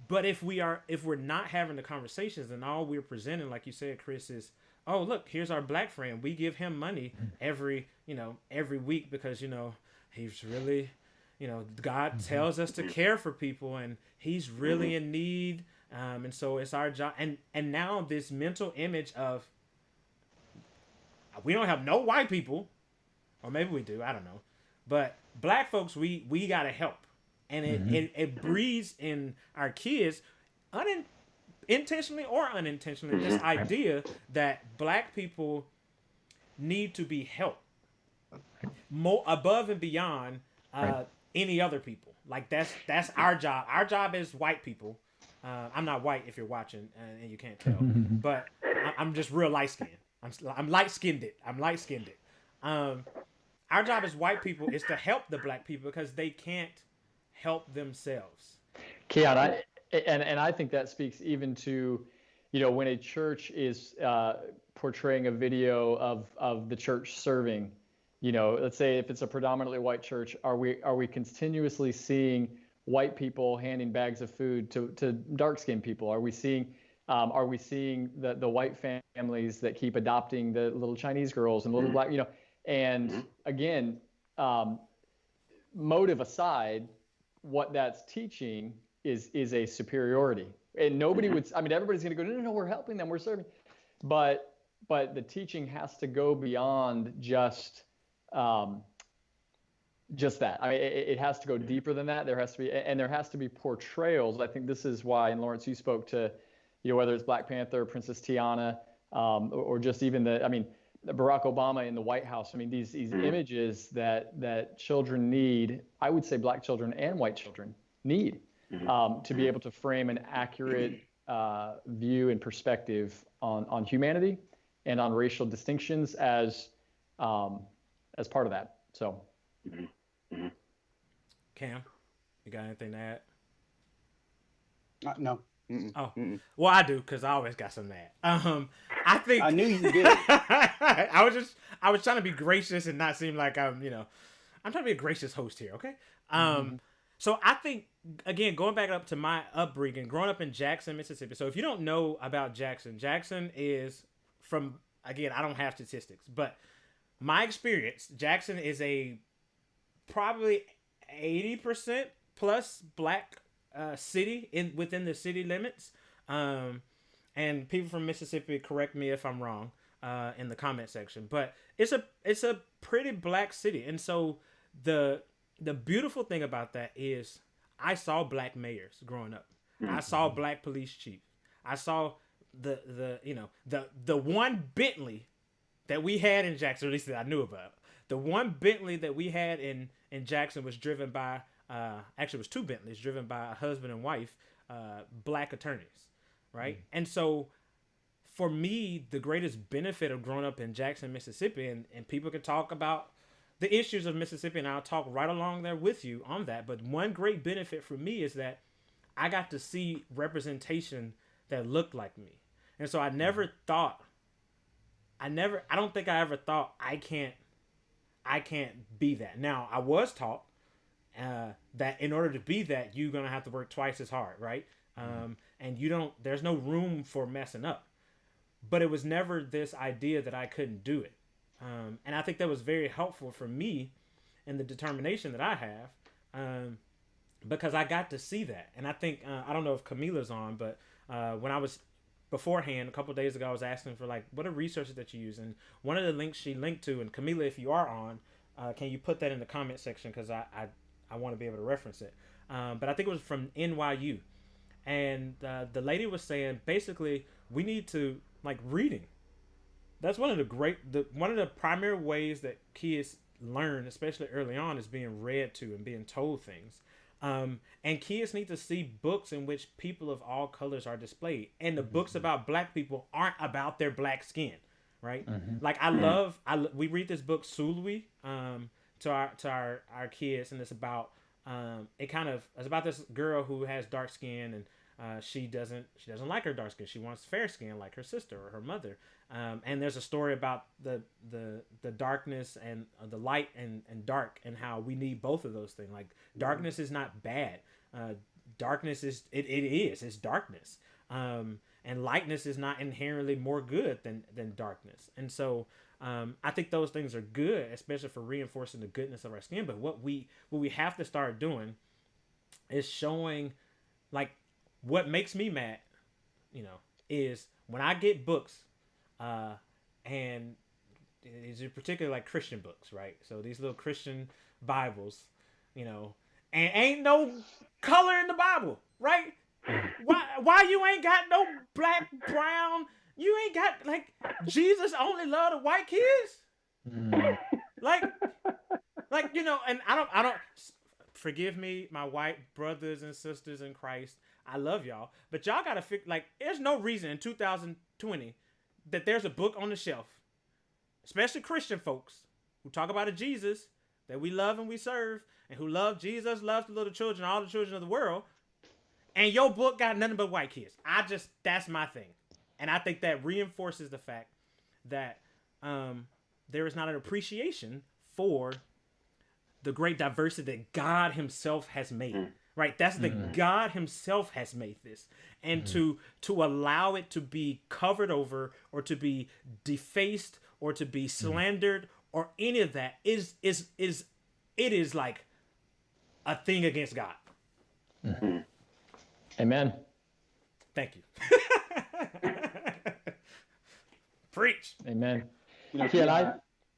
but if we're not having the conversations, then all we're presenting, like you said, Chris, is, oh, look, here's our black friend. We give him money every week because, he's really, God tells us to care for people, and he's really in need. And so it's our job. And now this mental image of, we don't have no white people, or maybe we do, I don't know. But black folks, we got to help. And it breeds in our kids, intentionally or unintentionally, this idea that black people need to be helped more above and beyond any other people. Like that's our job. Our job as white people. I'm not white if you're watching and you can't tell, but I'm just real light skinned. I'm light skinned. Our job as white people is to help the black people because they can't help themselves. Keon, I think that speaks even to, when a church is portraying a video of the church serving, let's say if it's a predominantly white church, are we continuously seeing white people handing bags of food to dark-skinned people? Are we seeing the white families that keep adopting the little Chinese girls and little black, and again, motive aside, what that's teaching is a superiority. And nobody would, I mean, everybody's going to go, no, we're helping them, we're serving. But the teaching has to go beyond just that. I mean, it has to go deeper than that. There has to be portrayals. I think this is why, and Lawrence, you spoke to, whether it's Black Panther, Princess Tiana, or just even Barack Obama in the White House. I mean, these images that children need, I would say Black children and white children need, to be able to frame an accurate view and perspective on humanity and on racial distinctions as part of that. So, Cam, you got anything to add? No. Oh, well, I do, because I always got something to add. I think I knew you did. I was trying to be gracious and not seem like I'm trying to be a gracious host here, okay? So I think, again, going back up to my upbringing, growing up in Jackson, Mississippi. So if you don't know about Jackson, Jackson is again, I don't have statistics, but my experience, Jackson is a probably 80% plus Black city within the city limits. And people from Mississippi, correct me if I'm wrong in the comment section, but it's a pretty Black city. And so the beautiful thing about that is I saw Black mayors growing up. I saw Black police chiefs. I saw the one Bentley that we had in Jackson, at least that I knew about. The one Bentley that we had in Jackson was driven by actually it was two Bentleys driven by a husband and wife, Black attorneys, right? And so for me, the greatest benefit of growing up in Jackson, Mississippi, and people can talk about the issues of Mississippi, and I'll talk right along there with you on that. But one great benefit for me is that I got to see representation that looked like me. And so I don't think I ever thought I can't be that. Now, I was taught that in order to be that, you're going to have to work twice as hard, right? And there's no room for messing up. But it was never this idea that I couldn't do it. And I think that was very helpful for me in the determination that I have, because I got to see that. And I think, I don't know if Camila's on, but when I was beforehand, a couple of days ago, I was asking for what are resources that you use? And one of the links she linked to, and Camila, if you are on, can you put that in the comment section? Because I want to be able to reference it. But I think it was from NYU. And the lady was saying, basically, we need to, reading. That's one of the primary ways that kids learn, especially early on, is being read to and being told things. And kids need to see books in which people of all colors are displayed. And the books about Black people aren't about their Black skin, right? We read this book, Sulwi, to our kids, and it's about it's about this girl who has dark skin, and she doesn't like her dark skin. She wants fair skin like her sister or her mother. And there's a story about the darkness and the light and dark, and how we need both of those things. Darkness is not bad. Darkness is it's darkness. And lightness is not inherently more good than darkness. And so I think those things are good, especially for reinforcing the goodness of our skin. But what we have to start doing is showing, what makes me mad, is when I get books, and these are particularly Christian books, right? So these little Christian Bibles, and ain't no color in the Bible, right? Why you ain't got no black, brown? You ain't got Jesus only loved the white kids, and I don't. Forgive me, my white brothers and sisters in Christ. I love y'all, but y'all gotta figure. There's no reason in 2020 that there's a book on the shelf, especially Christian folks who talk about a Jesus that we love and we serve, and who love Jesus, loves the little children, all the children of the world, and your book got nothing but white kids. That's my thing. And I think that reinforces the fact that there is not an appreciation for the great diversity that God himself has made. Right, that's God himself has made this, and to allow it to be covered over, or to be defaced, or to be slandered, or any of that is a thing against God. Amen. Thank you. Preach. Amen. You know,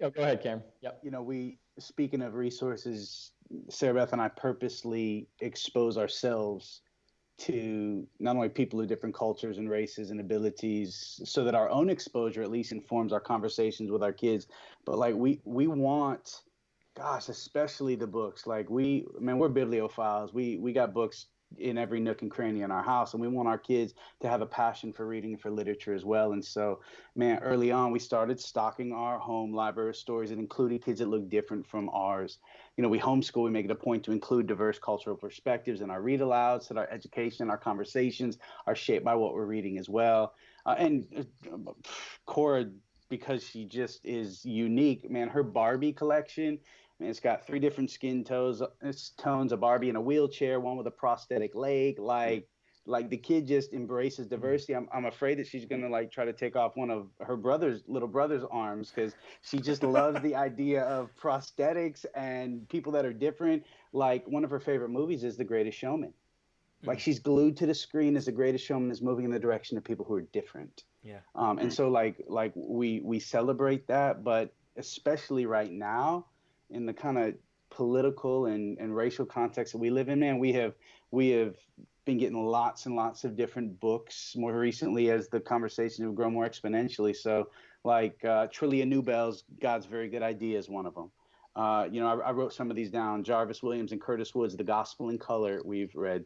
Yeah, go ahead, Cam. Yep. you know, speaking of resources, Sarah Beth and I purposely expose ourselves to not only people of different cultures and races and abilities, so that our own exposure at least informs our conversations with our kids. But like we want, gosh, especially the books. Like we're bibliophiles. We got books in every nook and cranny in our house, and we want our kids to have a passion for reading and for literature as well. And so, man, early on we started stocking our home library of stories and including kids that look different from ours. You know, we homeschool. We make it a point to include diverse cultural perspectives in our read alouds, so that our education, our conversations are shaped by what we're reading as well. Cora, because she just is unique, man, her Barbie collection, man, it's got 3 different skin tones, a Barbie in a wheelchair, one with a prosthetic leg. Like the kid just embraces diversity. I'm afraid that she's gonna like try to take off one of her little brother's arms, because she just loves the idea of prosthetics and people that are different. Like one of her favorite movies is The Greatest Showman. Like she's glued to the screen as The Greatest Showman is moving in the direction of people who are different. Yeah. And so like we celebrate that, but especially right now in the kind of political and racial context that we live in, man, we have been getting lots and lots of different books more recently as the conversations have grown more exponentially. So like Trillia Newbell's God's Very Good Idea is one of them. I wrote some of these down. Jarvis Williams and Curtis Wood's The Gospel in Color we've read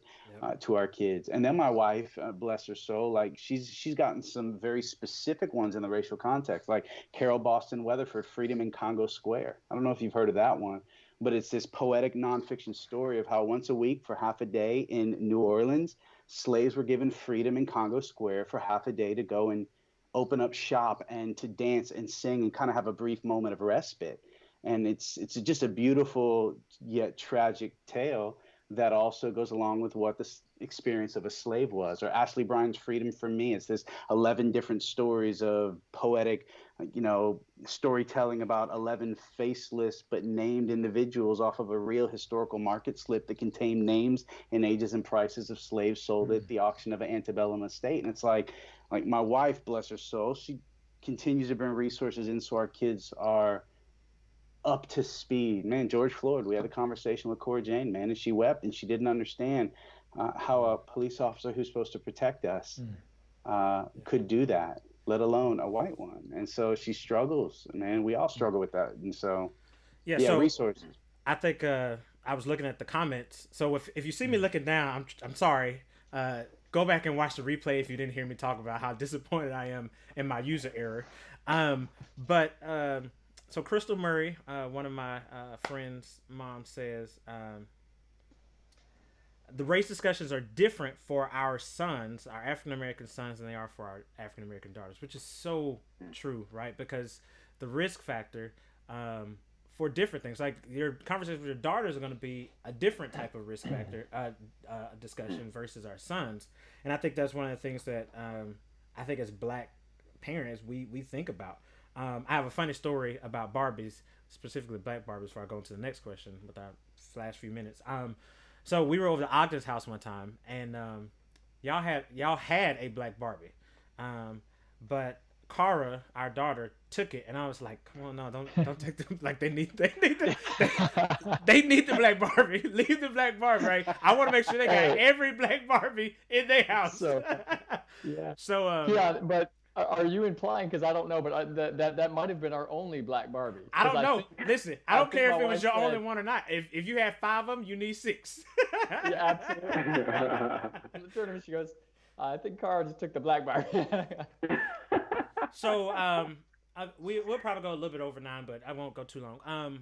to our kids. And then my wife, bless her soul, like she's gotten some very specific ones in the racial context, like Carol Boston Weatherford, Freedom in Congo Square. I don't know if you've heard of that one, but it's this poetic nonfiction story of how once a week for half a day in New Orleans, slaves were given freedom in Congo Square for half a day to go and open up shop and to dance and sing and kind of have a brief moment of respite. And it's just a beautiful yet tragic tale that also goes along with what the experience of a slave was. Or Ashley Bryan's Freedom from Me. It's this 11 different stories of poetic, storytelling about 11 faceless but named individuals off of a real historical market slip that contained names and ages and prices of slaves sold at the auction of an antebellum estate. And it's like my wife, bless her soul, she continues to bring resources in so our kids are up to speed. Man, George Floyd, we had a conversation with Cora Jane, man, and she wept and she didn't understand how a police officer who's supposed to protect us could do that, let alone a white one. And so she struggles, man. We all struggle with that. And so, so resources. I think I was looking at the comments. So if you see me looking down, I'm sorry. Go back and watch the replay if you didn't hear me talk about how disappointed I am in my user error. So Crystal Murray, one of my friends' mom says, the race discussions are different for our sons, our African-American sons, than they are for our African-American daughters, which is so true, right? Because the risk factor for different things, like your conversations with your daughters are going to be a different type of risk factor discussion versus our sons. And I think that's one of the things that I think as Black parents, we think about. I have a funny story about Barbies, specifically Black Barbies, before I go into the next question with our last few minutes. So we were over to Ogden's house one time, and y'all had a Black Barbie, but Cara, our daughter, took it, and I was like, "Come on, no, don't take them. Like they need the Black Barbie. Leave the Black Barbie. Right? I want to make sure they got every Black Barbie in their house." So, yeah. So but. Are you implying, because I don't know, but that might have been our only Black Barbie? I don't know. Listen, I don't care if it was your only one or not. If you had 5 of them, you need 6. Yeah, absolutely. In the tournament, she goes, I think Cara just took the Black Barbie. So we'll probably go a little bit over 9, but I won't go too long.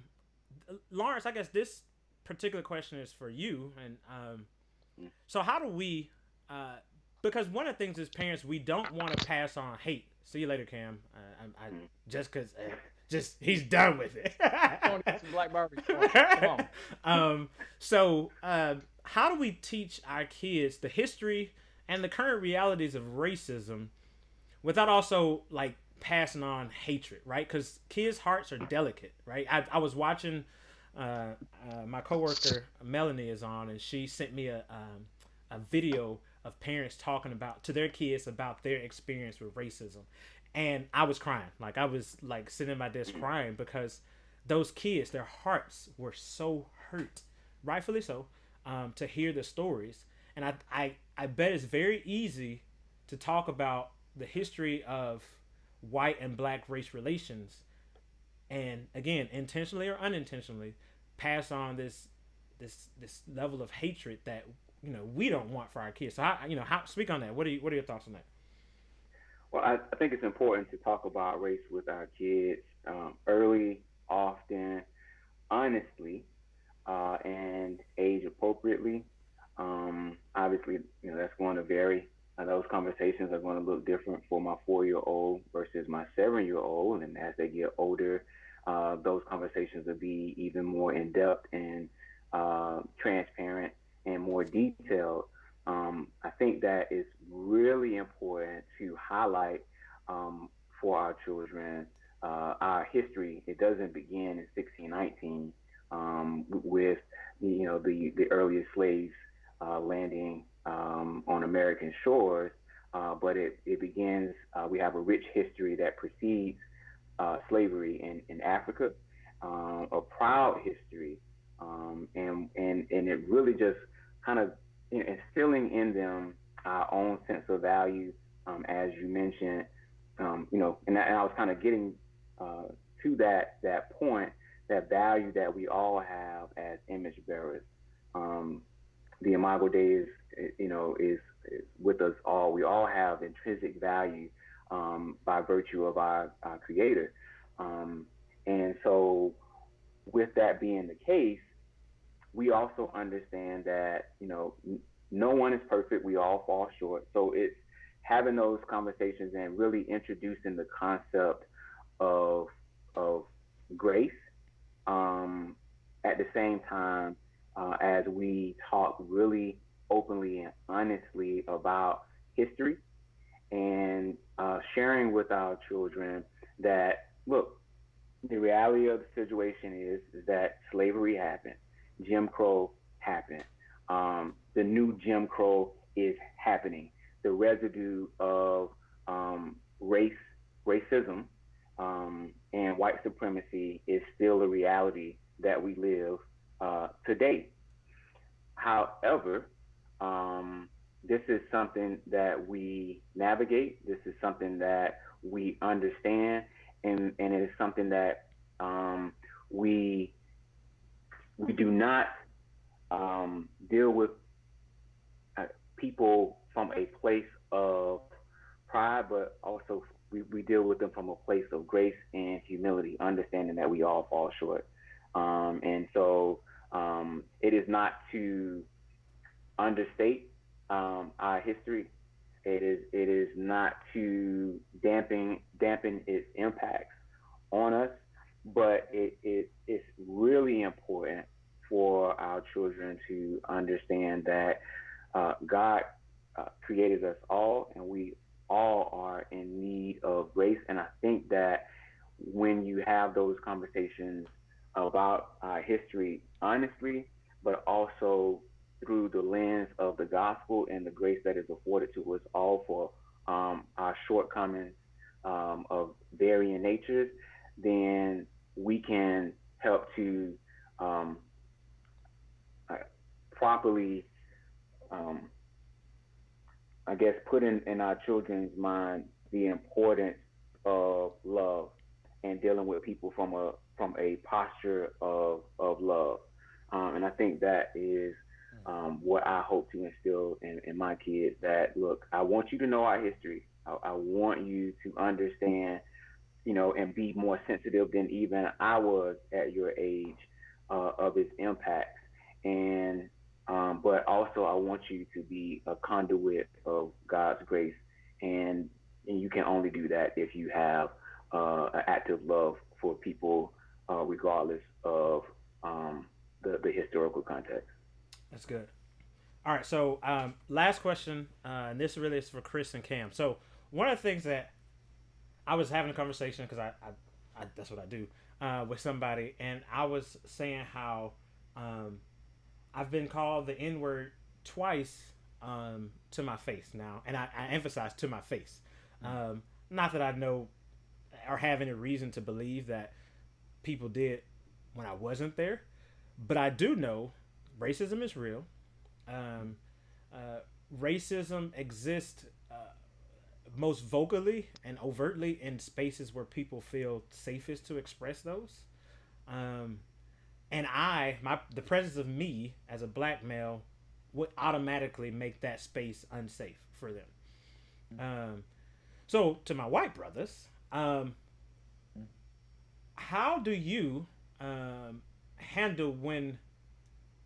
Lawrence, I guess this particular question is for you. And so how do we... because one of the things as parents, we don't want to pass on hate. See you later, Cam. Just because, he's done with it. Come on, get some Black Barbie. Come on. So how do we teach our kids the history and the current realities of racism without also like passing on hatred, right? Because kids' hearts are delicate, right? I was watching, my coworker Melanie is on, and she sent me a video of parents talking about to their kids about their experience with racism. And I was crying. Like, I was like sitting at my desk crying because those kids, their hearts were so hurt, rightfully so, to hear the stories. And I bet it's very easy to talk about the history of white and black race relations, and again, intentionally or unintentionally, pass on this level of hatred that we don't want for our kids. So how speak on that? What are your thoughts on that? Well, I think it's important to talk about race with our kids early, often, honestly, and age appropriately. Obviously, that's going to vary. Those conversations are going to look different for my 4-year-old versus my 7-year-old, and as they get older, those conversations will be even more in depth and transparent and more detailed. I think that it's really important to highlight for our children our history. It doesn't begin in 1619 with the earliest slaves landing on American shores, but it begins. We have a rich history that precedes slavery in Africa, a proud history, and it really just kind of instilling in them our own sense of value, as you mentioned, and I was kind of getting to that point, that value that we all have as image bearers. The Imago Dei is with us all. We all have intrinsic value by virtue of our Creator, and so with that being the case, we also understand that no one is perfect. We all fall short. So it's having those conversations and really introducing the concept of grace at the same time as we talk really openly and honestly about history, and sharing with our children that, look, the reality of the situation is that slavery happened, Jim Crow happened, the new Jim Crow is happening, the residue of racism and white supremacy is still a reality that we live today. However, this is something that we navigate. This is something that we understand, and it is something that we do not deal with people from a place of pride, but also we deal with them from a place of grace and humility, understanding that we all fall short. And so it is not to understate our history. It is not to dampen its impacts on us, but it's really important for our children to understand that God created us all, and we all are in need of grace. And I think that when you have those conversations about history honestly, but also through the lens of the gospel and the grace that is afforded to us all for our shortcomings of varying natures, then we can help to properly, I guess, put in our children's mind the importance of love and dealing with people from a posture of love. And I think that is what I hope to instill in my kids, that, look, I want you to know our history. I want you to understand, and be more sensitive than even I was at your age of its impacts. And but also I want you to be a conduit of God's grace, and you can only do that if you have an active love for people, regardless of the historical context. That's good. All right, so last question, and this really is for Chris and Cam. So one of the things that I was having a conversation, because I that's what I do, with somebody, and I was saying how I've been called the N-word twice to my face now, and I emphasize to my face. Not that I know or have any reason to believe that people did when I wasn't there, but I do know racism is real. Racism exists most vocally and overtly in spaces where people feel safest to express those. And the presence of me as a black male would automatically make that space unsafe for them. So to my white brothers, how do you handle when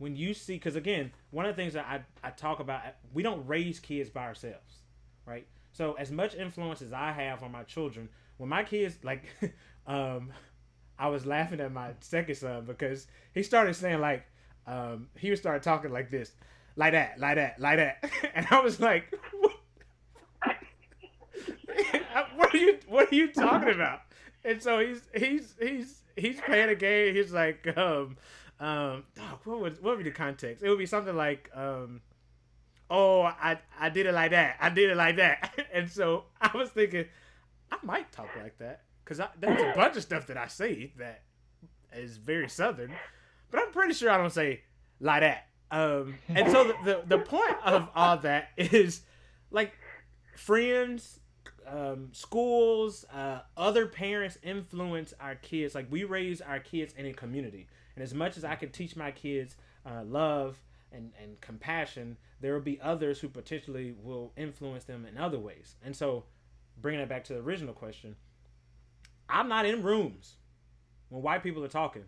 you see, because again, one of the things that I talk about, we don't raise kids by ourselves, right? So as much influence as I have on my children, when my kids, like, I was laughing at my second son because he started saying like, he would start talking like this, like that, like that, like that. And I was like, what are you talking about? And so he's playing a game. He's like, what would be the context? It would be something like, oh, I did it like that. I did it like that. And so I was thinking, I might talk like that because there's a bunch of stuff that I say that is very Southern, but I'm pretty sure I don't say like that. And so the point of all that is like friends, schools, other parents influence our kids. Like we raise our kids in a community, and as much as I can teach my kids love and compassion, there will be others who potentially will influence them in other ways. And so bringing it back to the original question, I'm not in rooms when white people are talking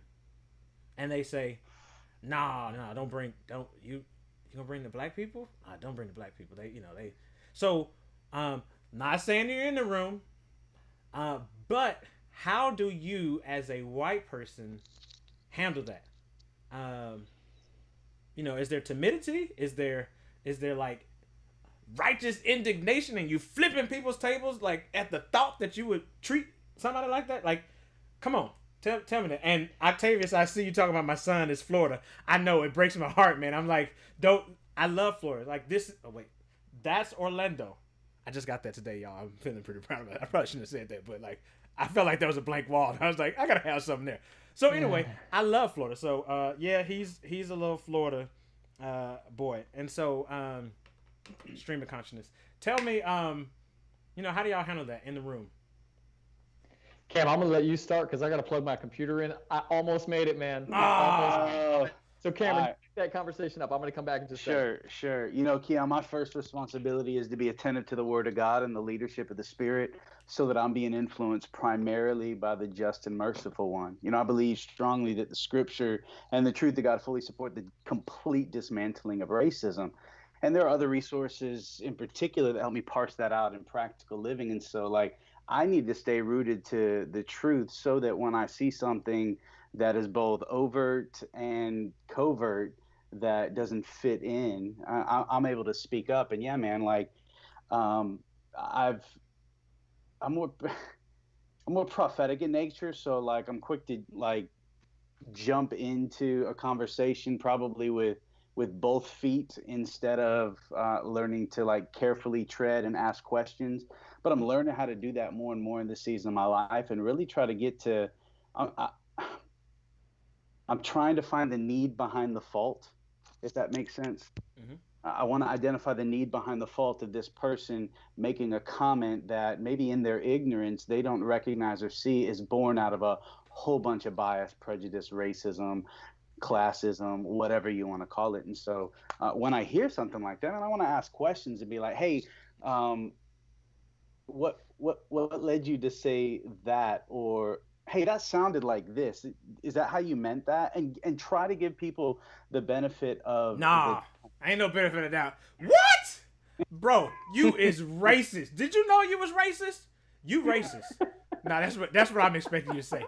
and they say, nah, you gonna bring the black people? Nah, don't bring the black people. So not saying you're in the room, but how do you as a white person handle that? Is there timidity? Is there like righteous indignation and you flipping people's tables like at the thought that you would treat somebody like that? Like, come on, tell me that. And Octavius, I see you talking about my son is Florida. I know it breaks my heart, man. I'm like, I love Florida. Like this. Oh wait, that's Orlando. I just got that today, y'all. I'm feeling pretty proud of it. I probably shouldn't have said that, but like, I felt like there was a blank wall. And I was like, I gotta have something there. So anyway, I love Florida. So yeah, he's a little Florida boy. And so stream of consciousness. Tell me, how do y'all handle that in the room? Cam, I'm gonna let you start because I gotta plug my computer in. I almost made it, man. So Cameron, pick that conversation up. I'm gonna come back in just a second. Sure. Keon, my first responsibility is to be attentive to the Word of God and the leadership of the Spirit, so that I'm being influenced primarily by the just and merciful one. I believe strongly that the Scripture and the truth of God fully support the complete dismantling of racism. And there are other resources in particular that help me parse that out in practical living. And so, I need to stay rooted to the truth so that when I see something that is both overt and covert that doesn't fit in, I'm able to speak up. And yeah, man, I'm more prophetic in nature. So I'm quick to jump into a conversation probably with both feet instead of learning to carefully tread and ask questions. But I'm learning how to do that more and more in this season of my life, and really try to get to. I'm trying to find the need behind the fault, if that makes sense. Mm-hmm. I want to identify the need behind the fault of this person making a comment that maybe in their ignorance they don't recognize or see is born out of a whole bunch of bias, prejudice, racism, classism, whatever you want to call it. And so when I hear something like that, and I want to ask questions and be like, hey, what led you to say that? Or hey, that sounded like this. Is that how you meant that? And try to give people the benefit of ain't no benefit of doubt. What? Bro, you is racist. Did you know you was racist? You racist. Nah, that's what I'm expecting you to say.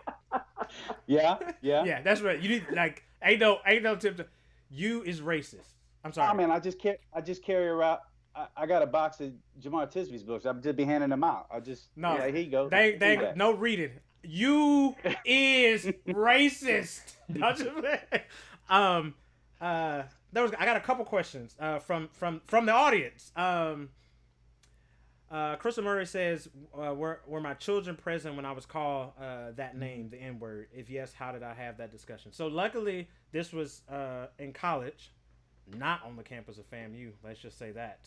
Yeah. Yeah, that's what you need. Ain't no tip to. You is racist. I'm sorry. Oh man, I just carry around. I got a box of Jamar Tisby's books. I'll just be handing them out. Here you go. They no reading. You is racist. I got a couple questions from the audience. Crystal Murray says, were my children present when I was called that name, the N word? If yes, how did I have that discussion? So luckily, this was in college, not on the campus of FAMU. Let's just say that,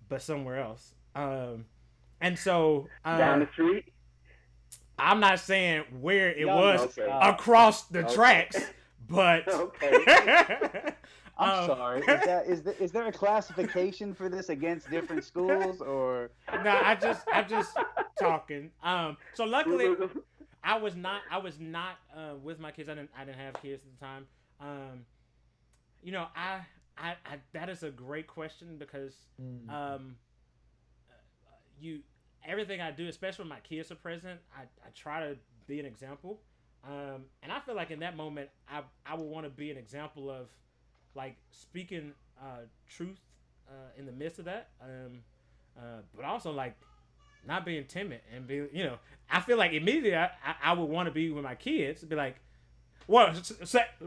but somewhere else. And so Down the street. I'm not saying where it No, was okay. across the Okay. tracks, but Okay. I'm sorry. Is there a classification for this against different schools or? no, I'm just talking. So luckily, I was not with my kids. I didn't have kids at the time. You know, I that is a great question because everything I do, especially when my kids are present, I try to be an example. And I feel like in that moment, I would want to be an example of like speaking truth in the midst of that, but also like not being timid and be, you know, I feel like immediately I would want to be with my kids and be like, what?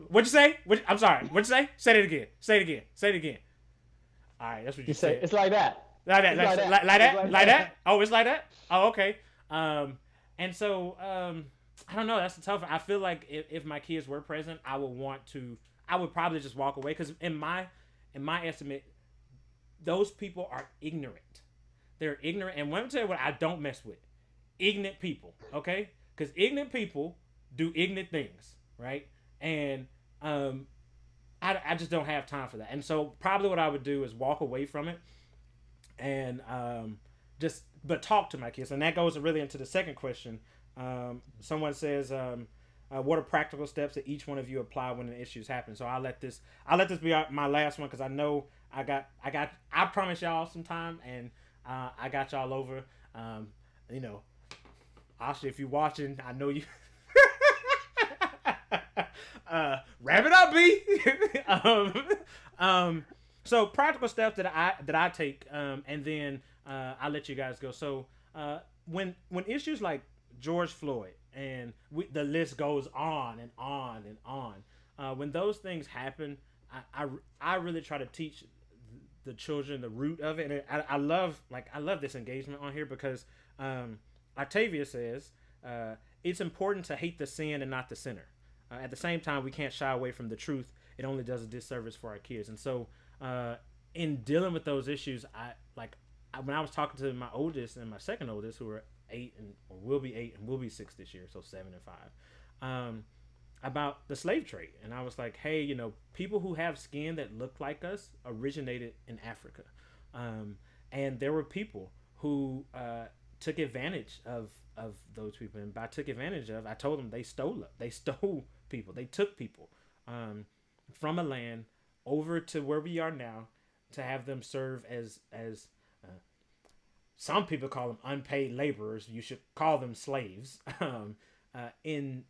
What'd you say? I'm sorry. What'd you say? Say it again. Say it again. Say it again. All right, that's what you say said. it's like that. Like that. It's like that. Like that. It's like Like that. that. Oh, it's like that. Oh, okay. And so I don't know. That's a tough. I feel like if my kids were present, I would probably just walk away because in my estimate, those people are ignorant. They're ignorant, and let me tell you what I don't mess with: ignorant people. Okay, because ignorant people do ignorant things, right? And I just don't have time for that. And so probably what I would do is walk away from it, and but talk to my kids. And that goes really into the second question. Someone says, what are practical steps that each one of you apply when the issues happen? So I'll let this be my last one because I know I promised y'all some time and I got y'all over. You know, Asha, if you're watching, I know you. Wrap it up, B. So practical steps that I take, and then I'll let you guys go. So when issues like George Floyd and the list goes on and on and on, when those things happen, I really try to teach the children the root of it, and I love this engagement on here because Octavia says it's important to hate the sin and not the sinner. At the same time, we can't shy away from the truth. It only does a disservice for our kids. And so, in dealing with those issues, when I was talking to my oldest and my second oldest, who are 8 or will be 8 and will be 6 this year, so 7 and 5, about the slave trade, and I was like, hey, you know, people who have skin that look like us originated in Africa, and there were people who took advantage of those people, and by took advantage of, I told them they stole people. They took people from a land over to where we are now to have them serve as some people call them unpaid laborers. You should call them slaves in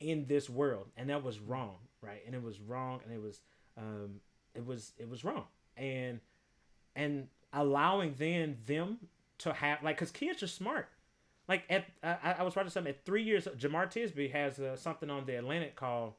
this world, and that was wrong, right? And it was wrong, and it was wrong, and allowing them to have because kids are smart. Like I was writing something at 3 years. Jamar Tisby has something on the Atlantic called,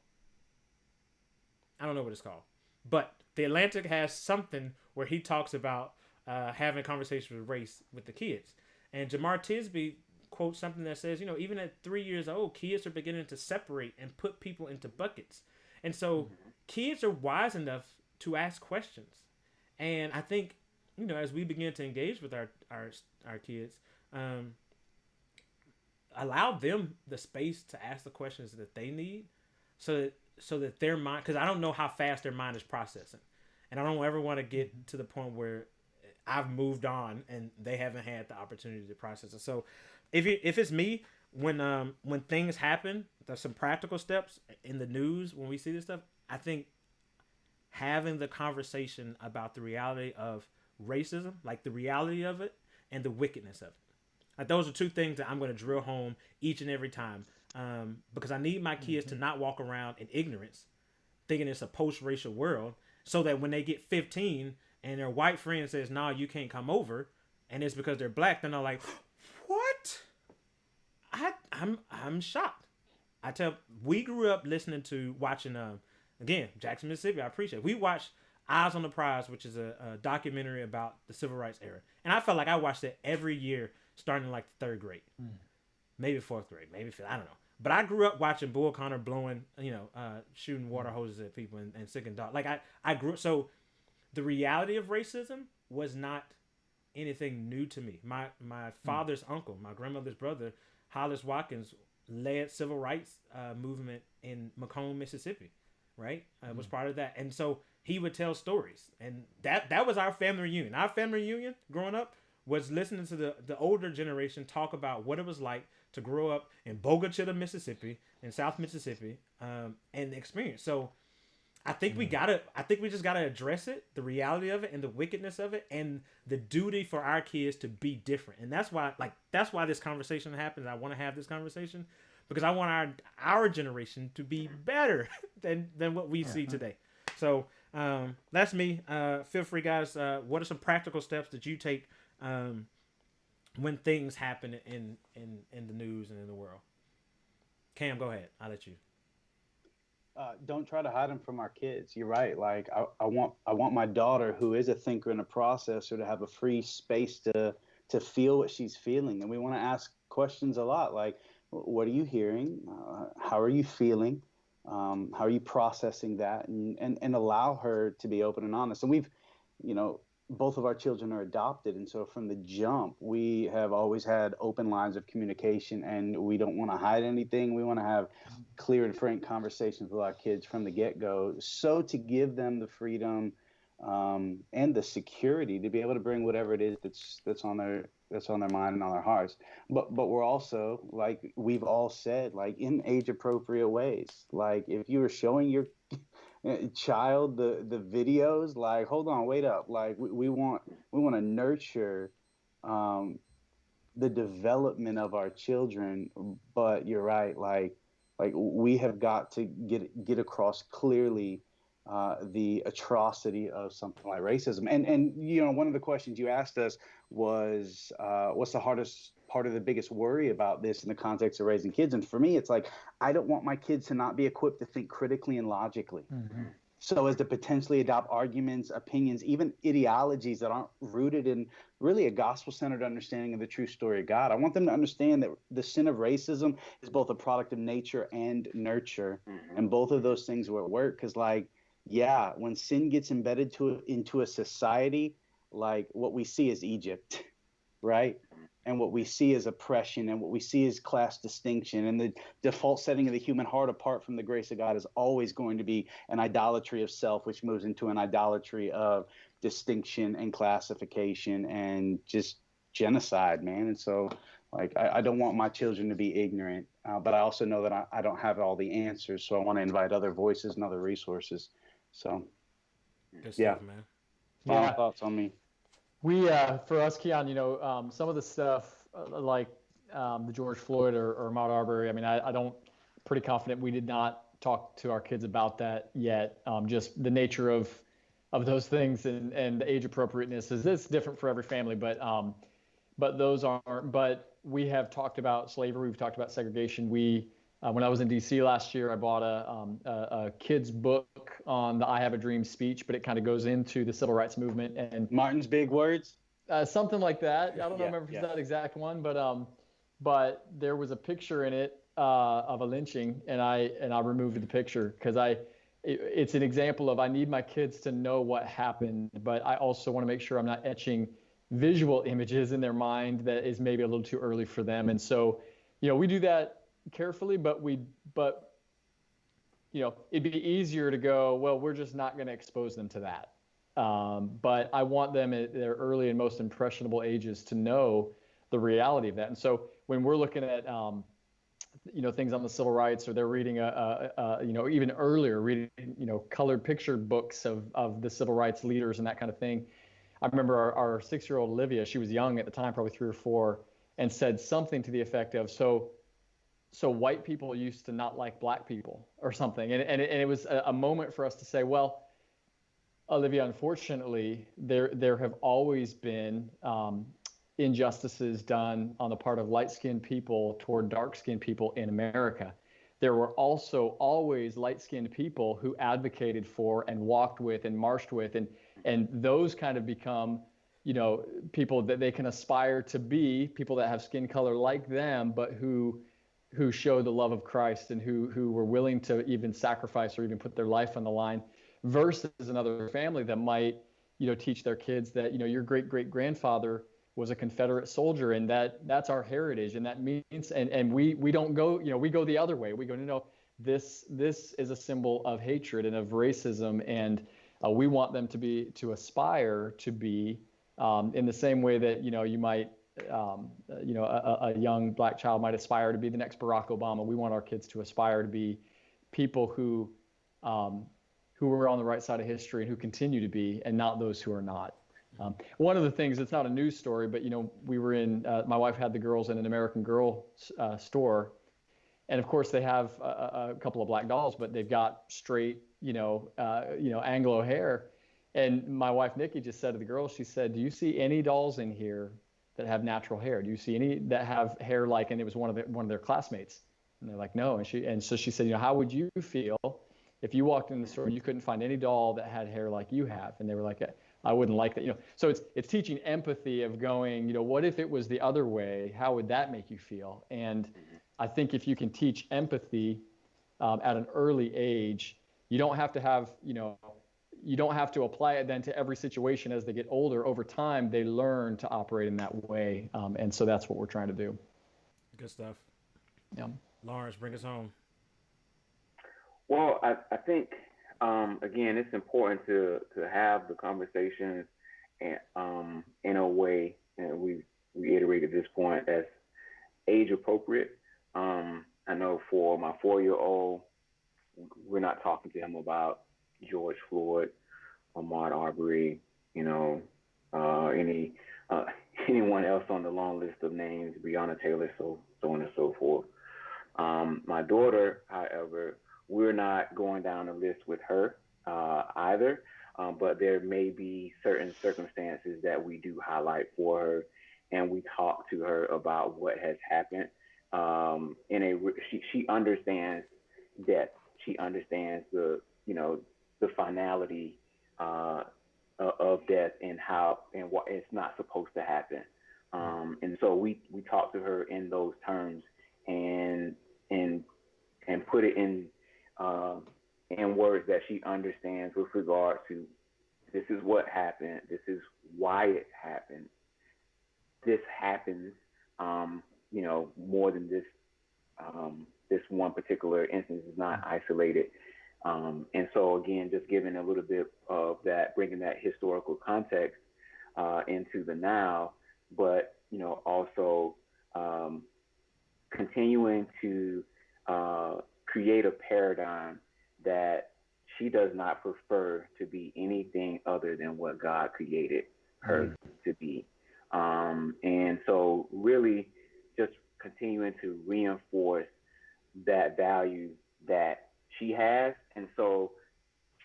I don't know what it's called, but the Atlantic has something where he talks about having conversations with race with the kids. And Jamar Tisby quotes something that says, you know, even at 3 years old, kids are beginning to separate and put people into buckets. And so kids are wise enough to ask questions. And I think, you know, as we begin to engage with our kids, allow them the space to ask the questions that they need so that their mind, because I don't know how fast their mind is processing. And I don't ever want to get to the point where I've moved on and they haven't had the opportunity to process it. So if it's me, when things happen, there's some practical steps in the news when we see this stuff. I think having the conversation about the reality of racism, like the reality of it and the wickedness of it. Like those are two things that I'm going to drill home each and every time, because I need my kids to not walk around in ignorance, thinking it's a post-racial world, so that when they get 15 and their white friend says, "No, you can't come over," and it's because they're black, then they're like, "What?" I'm shocked. We grew up watching again, Jackson, Mississippi, I appreciate it. We watched Eyes on the Prize, which is a documentary about the civil rights era. And I felt like I watched it every year starting in like the 3rd grade. Maybe 4th grade, maybe 5th, I don't know. But I grew up watching Bull Connor blowing, shooting water hoses at people and sick and dog. Like I grew, so the reality of racism was not anything new to me. My father's uncle, my grandmother's brother, Hollis Watkins, led civil rights movement in Macomb, Mississippi, right? Was part of that. And so he would tell stories. And that was our family reunion. Our family reunion growing up was listening to the older generation talk about what it was like to grow up in Bogue Chitto, Mississippi, in South Mississippi, and experience. So I think we just gotta address it, the reality of it, and the wickedness of it, and the duty for our kids to be different. And that's why this conversation happens. I want to have this conversation because I want our generation to be better than what we see today. So that's me. Feel free, guys. What are some practical steps that you take when things happen in the news and in the world? Cam, go ahead. I'll let you. Don't try to hide them from our kids. You're right. Like I want my daughter, who is a thinker and a processor, to have a free space to feel what she's feeling. And we want to ask questions a lot, like, what are you hearing? How are you feeling? How are you processing that? And allow her to be open and honest. And we've, both of our children are adopted. And so from the jump, we have always had open lines of communication, and we don't want to hide anything. We want to have clear and frank conversations with our kids from the get-go. So to give them the freedom and the security to be able to bring whatever it is that's on their mind and on their hearts. But we're also, like we've all said, like in age appropriate ways. Like if you were showing your child the videos, like, hold on, wait up, like we want to nurture the development of our children. But you're right, like we have got to get across clearly the atrocity of something like racism. And one of the questions you asked us was what's the hardest part of the biggest worry about this in the context of raising kids? And for me, it's like, I don't want my kids to not be equipped to think critically and logically. So as to potentially adopt arguments, opinions, even ideologies that aren't rooted in really a gospel-centered understanding of the true story of God. I want them to understand that the sin of racism is both a product of nature and nurture. And both of those things will work, because when sin gets embedded into a society, like what we see is Egypt, right? And what we see is oppression, and what we see is class distinction, and the default setting of the human heart apart from the grace of God is always going to be an idolatry of self, which moves into an idolatry of distinction and classification and just genocide, man. And so, like, I don't want my children to be ignorant, but I also know that I don't have all the answers. So I want to invite other voices and other resources. So, Good stuff, man. Final thoughts on me. We, for us, Keon, some of the stuff like the George Floyd or Ahmaud Arbery, I mean, I don't, pretty confident we did not talk to our kids about that yet. Just the nature of those things and the age appropriateness is different for every family, but those aren't. But we have talked about slavery. We've talked about segregation. When I was in D.C. last year, I bought a kid's book on the I Have a Dream speech, but it kind of goes into the civil rights movement and Martin's big words. Something like that. I don't remember if it's that exact one, but there was a picture in it of a lynching, and I removed the picture because it's an example of, I need my kids to know what happened, but I also want to make sure I'm not etching visual images in their mind that is maybe a little too early for them. And so, we do that carefully, but it'd be easier to go, well, we're just not going to expose them to that. But I want them at their early and most impressionable ages to know the reality of that. And so when we're looking at, things on the civil rights, or they're reading even earlier, reading, colored picture books of the civil rights leaders and that kind of thing. I remember our 6-year-old Olivia, she was young at the time, probably 3 or 4, and said something to the effect of, so white people used to not like black people or something. And it was a moment for us to say, well, Olivia, unfortunately, there have always been injustices done on the part of light-skinned people toward dark-skinned people in America. there were also always light-skinned people who advocated for and walked with and marched with, and those kind of become, you know, people that they can aspire to be, people that have skin color like them, but who show the love of Christ and who were willing to even sacrifice or even put their life on the line, versus another family that might, you know, teach their kids that, you know, your great-great-grandfather was a Confederate soldier, and that's our heritage, and that means, and we don't go, you know, we go the other way. We go, no, this is a symbol of hatred and of racism, and we want them to aspire to be in the same way that, you know, you might, you know, a young black child might aspire to be the next Barack Obama. We want our kids to aspire to be people who were on the right side of history and who continue to be, and not those who are not. One of the things, it's not a news story, but, you know, we were in, my wife had the girls in an American Girl store. And of course they have a couple of black dolls, but they've got straight, you know, Anglo hair. And my wife, Nikki, just said to the girls, she said, do you see any dolls in here that have natural hair? Do you see any that have hair like, and it was one of their classmates. And they're like, no. And so she said, you know, how would you feel if you walked in the store and you couldn't find any doll that had hair like you have? And they were like, I wouldn't like that, you know. So it's teaching empathy of going, you know, what if it was the other way? How would that make you feel? And I think if you can teach empathy at an early age, you don't have to have, you know, you don't have to apply it then to every situation as they get older. Over time, they learn to operate in that way. And so that's what we're trying to do. Good stuff. Yeah. Lawrence, bring us home. Well, I think, again, it's important to have the conversations and, in a way, and we reiterated this point, as age appropriate. I know for my 4-year-old, we're not talking to him about George Floyd, Ahmaud Arbery, you know, anyone else on the long list of names, Breonna Taylor, so on and so forth. My daughter, however, we're not going down a list with her either, but there may be certain circumstances that we do highlight for her, and we talk to her about what has happened. She understands death. She understands the finality of death and how and what it's not supposed to happen. And so we talk to her in those terms and put it in words that she understands with regard to, this is what happened, this is why it happened, this happens, you know, more than this. This one particular instance is not isolated. And so again, just giving a little bit of that, bringing that historical context into the now, but, you know, also continuing to create a paradigm that she does not prefer to be anything other than what God created her to be. And so really just continuing to reinforce that value that she has. And so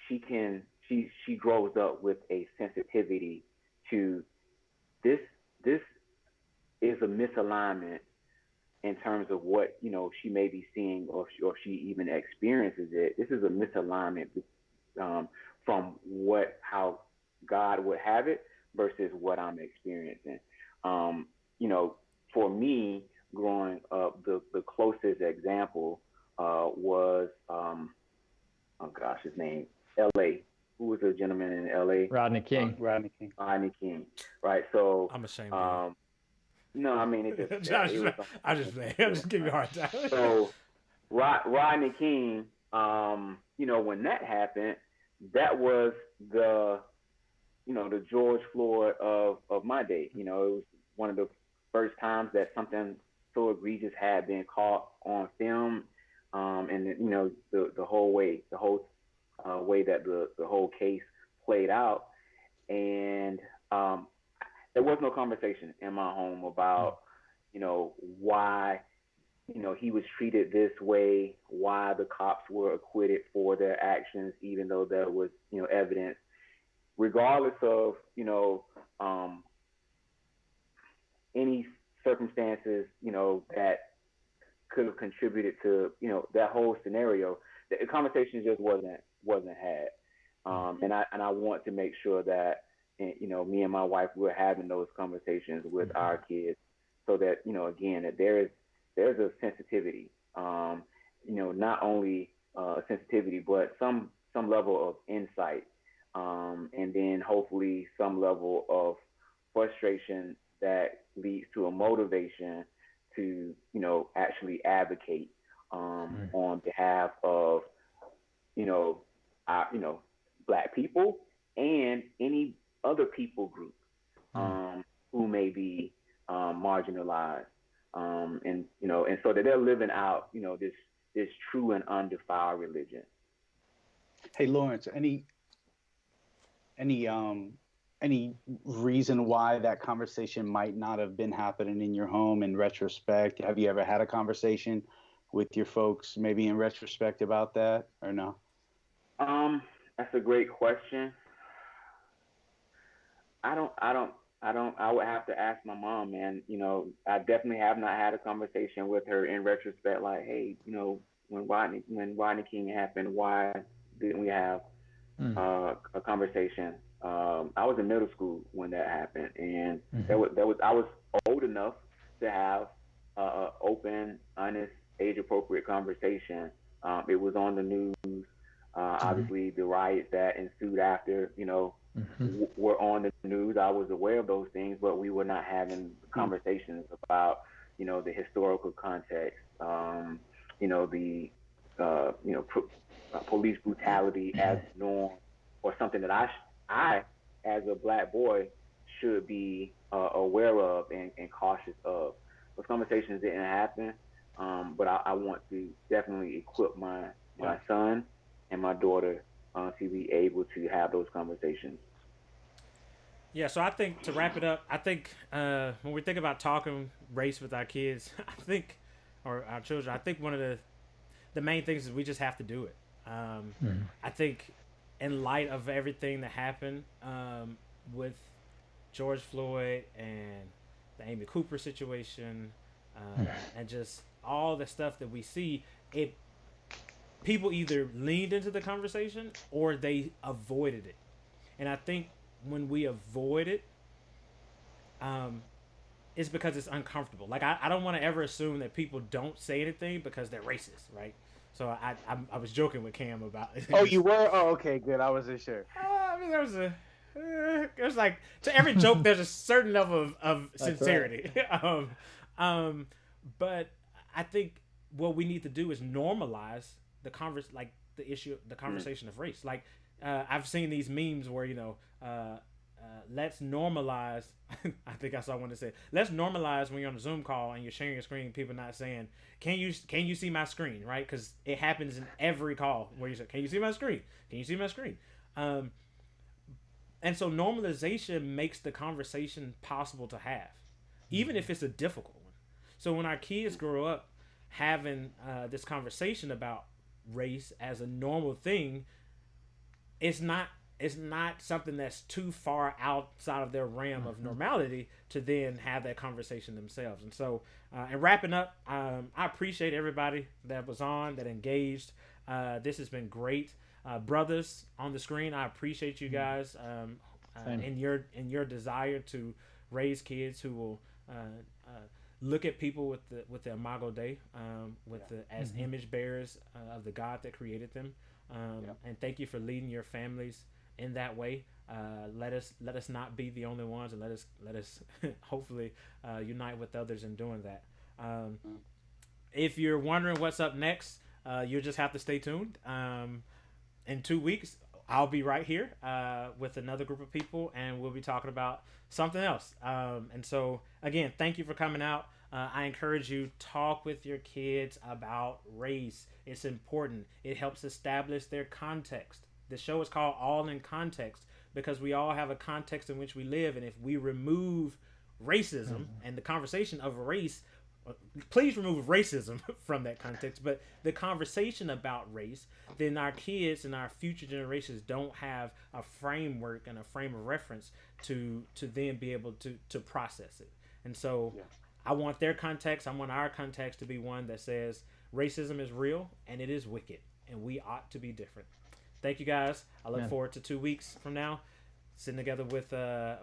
she grows up with a sensitivity to this is a misalignment in terms of what, you know, she may be seeing, or she even experiences it. This is a misalignment from how God would have it versus what I'm experiencing. You know, for me, growing up, the closest example was, his name, L.A. Who was the gentleman in L.A.? Rodney King. Rodney King. Rodney King, right? So I'm ashamed of you. no, I mean, it just... I'm just playing. I'm just giving you a hard time. So Rodney King, you know, when that happened, that was the George Floyd of my day. You know, it was one of the first times that something so egregious had been caught on film, and you know, the whole way that the whole case played out, and there was no conversation in my home about, you know, why, you know, he was treated this way, why the cops were acquitted for their actions, even though there was, you know, evidence, regardless of, you know, any circumstances, you know, that could have contributed to, you know, that whole scenario. The conversation just wasn't had. And I want to make sure that, you know, me and my wife, we're having those conversations with our kids, so that, you know, again, that there's a sensitivity, you know, not only sensitivity, but some level of insight, and then hopefully some level of frustration that leads to a motivation to, you know, actually advocate on behalf of, you know, Black people and any other people group who may be marginalized, and, you know, and so that they're living out, you know, this true and undefiled religion. Hey, Lawrence, any reason why that conversation might not have been happening in your home in retrospect? Have you ever had a conversation with your folks, maybe in retrospect, about that, or no? That's a great question. I would have to ask my mom, man. You know, I definitely have not had a conversation with her in retrospect, like, hey, you know, when Rodney King happened, why didn't we have a conversation? I was in middle school when that happened, and I was old enough to have an open, honest, age-appropriate conversation. It was on the news. Obviously, the riots that ensued after, you know, were on the news. I was aware of those things, but we were not having conversations about, you know, the historical context, you know, the police brutality as norm, or something that I as a Black boy should be aware of and cautious of. Those conversations didn't happen, but I want to definitely equip my son and my daughter to be able to have those conversations. Yeah, so I think, to wrap it up, I think when we think about talking race with our kids, or our children, I think one of the main things is we just have to do it. I think in light of everything that happened with George Floyd and the Amy Cooper situation, and just all the stuff that we see, people either leaned into the conversation or they avoided it. And I think when we avoid it, it's because it's uncomfortable. Like, I don't want to ever assume that people don't say anything because they're racist, right? So I was joking with Cam about it. Oh, you were? Oh, okay, good. I wasn't sure. I mean, there's like, to every joke there's a certain level of sincerity. Right. But I think what we need to do is normalize the conversation of race. Like, I've seen these memes where, you know, let's normalize. I think I saw one that said, let's normalize when you're on a Zoom call and you're sharing your screen, people not saying, can you see my screen, right? Because it happens in every call where you say, can you see my screen? Can you see my screen? And so normalization makes the conversation possible to have, even if it's a difficult one. So when our kids grow up having this conversation about race as a normal thing, it's not something that's too far outside of their realm of normality to then have that conversation themselves. And so, and wrapping up, I appreciate everybody that was on, that engaged. This has been great. Brothers on the screen, I appreciate you guys in your desire to raise kids who will look at people with the Imago Dei, as image bearers of the God that created them. And thank you for leading your families in that way. Let us not be the only ones, and let us hopefully unite with others in doing that. If you're wondering what's up next, you'll just have to stay tuned. In 2 weeks, I'll be right here with another group of people, and we'll be talking about something else. And so, again, thank you for coming out. I encourage you, talk with your kids about race. It's important. It helps establish their context. The show is called All in Context because we all have a context in which we live, and if we remove racism and the conversation of race, please remove racism from that context, but the conversation about race, then our kids and our future generations don't have a framework and a frame of reference to then be able to process it. And so I want their context. I want our context to be one that says racism is real and it is wicked, and we ought to be different. Thank you guys. I look forward to 2 weeks from now, sitting together with all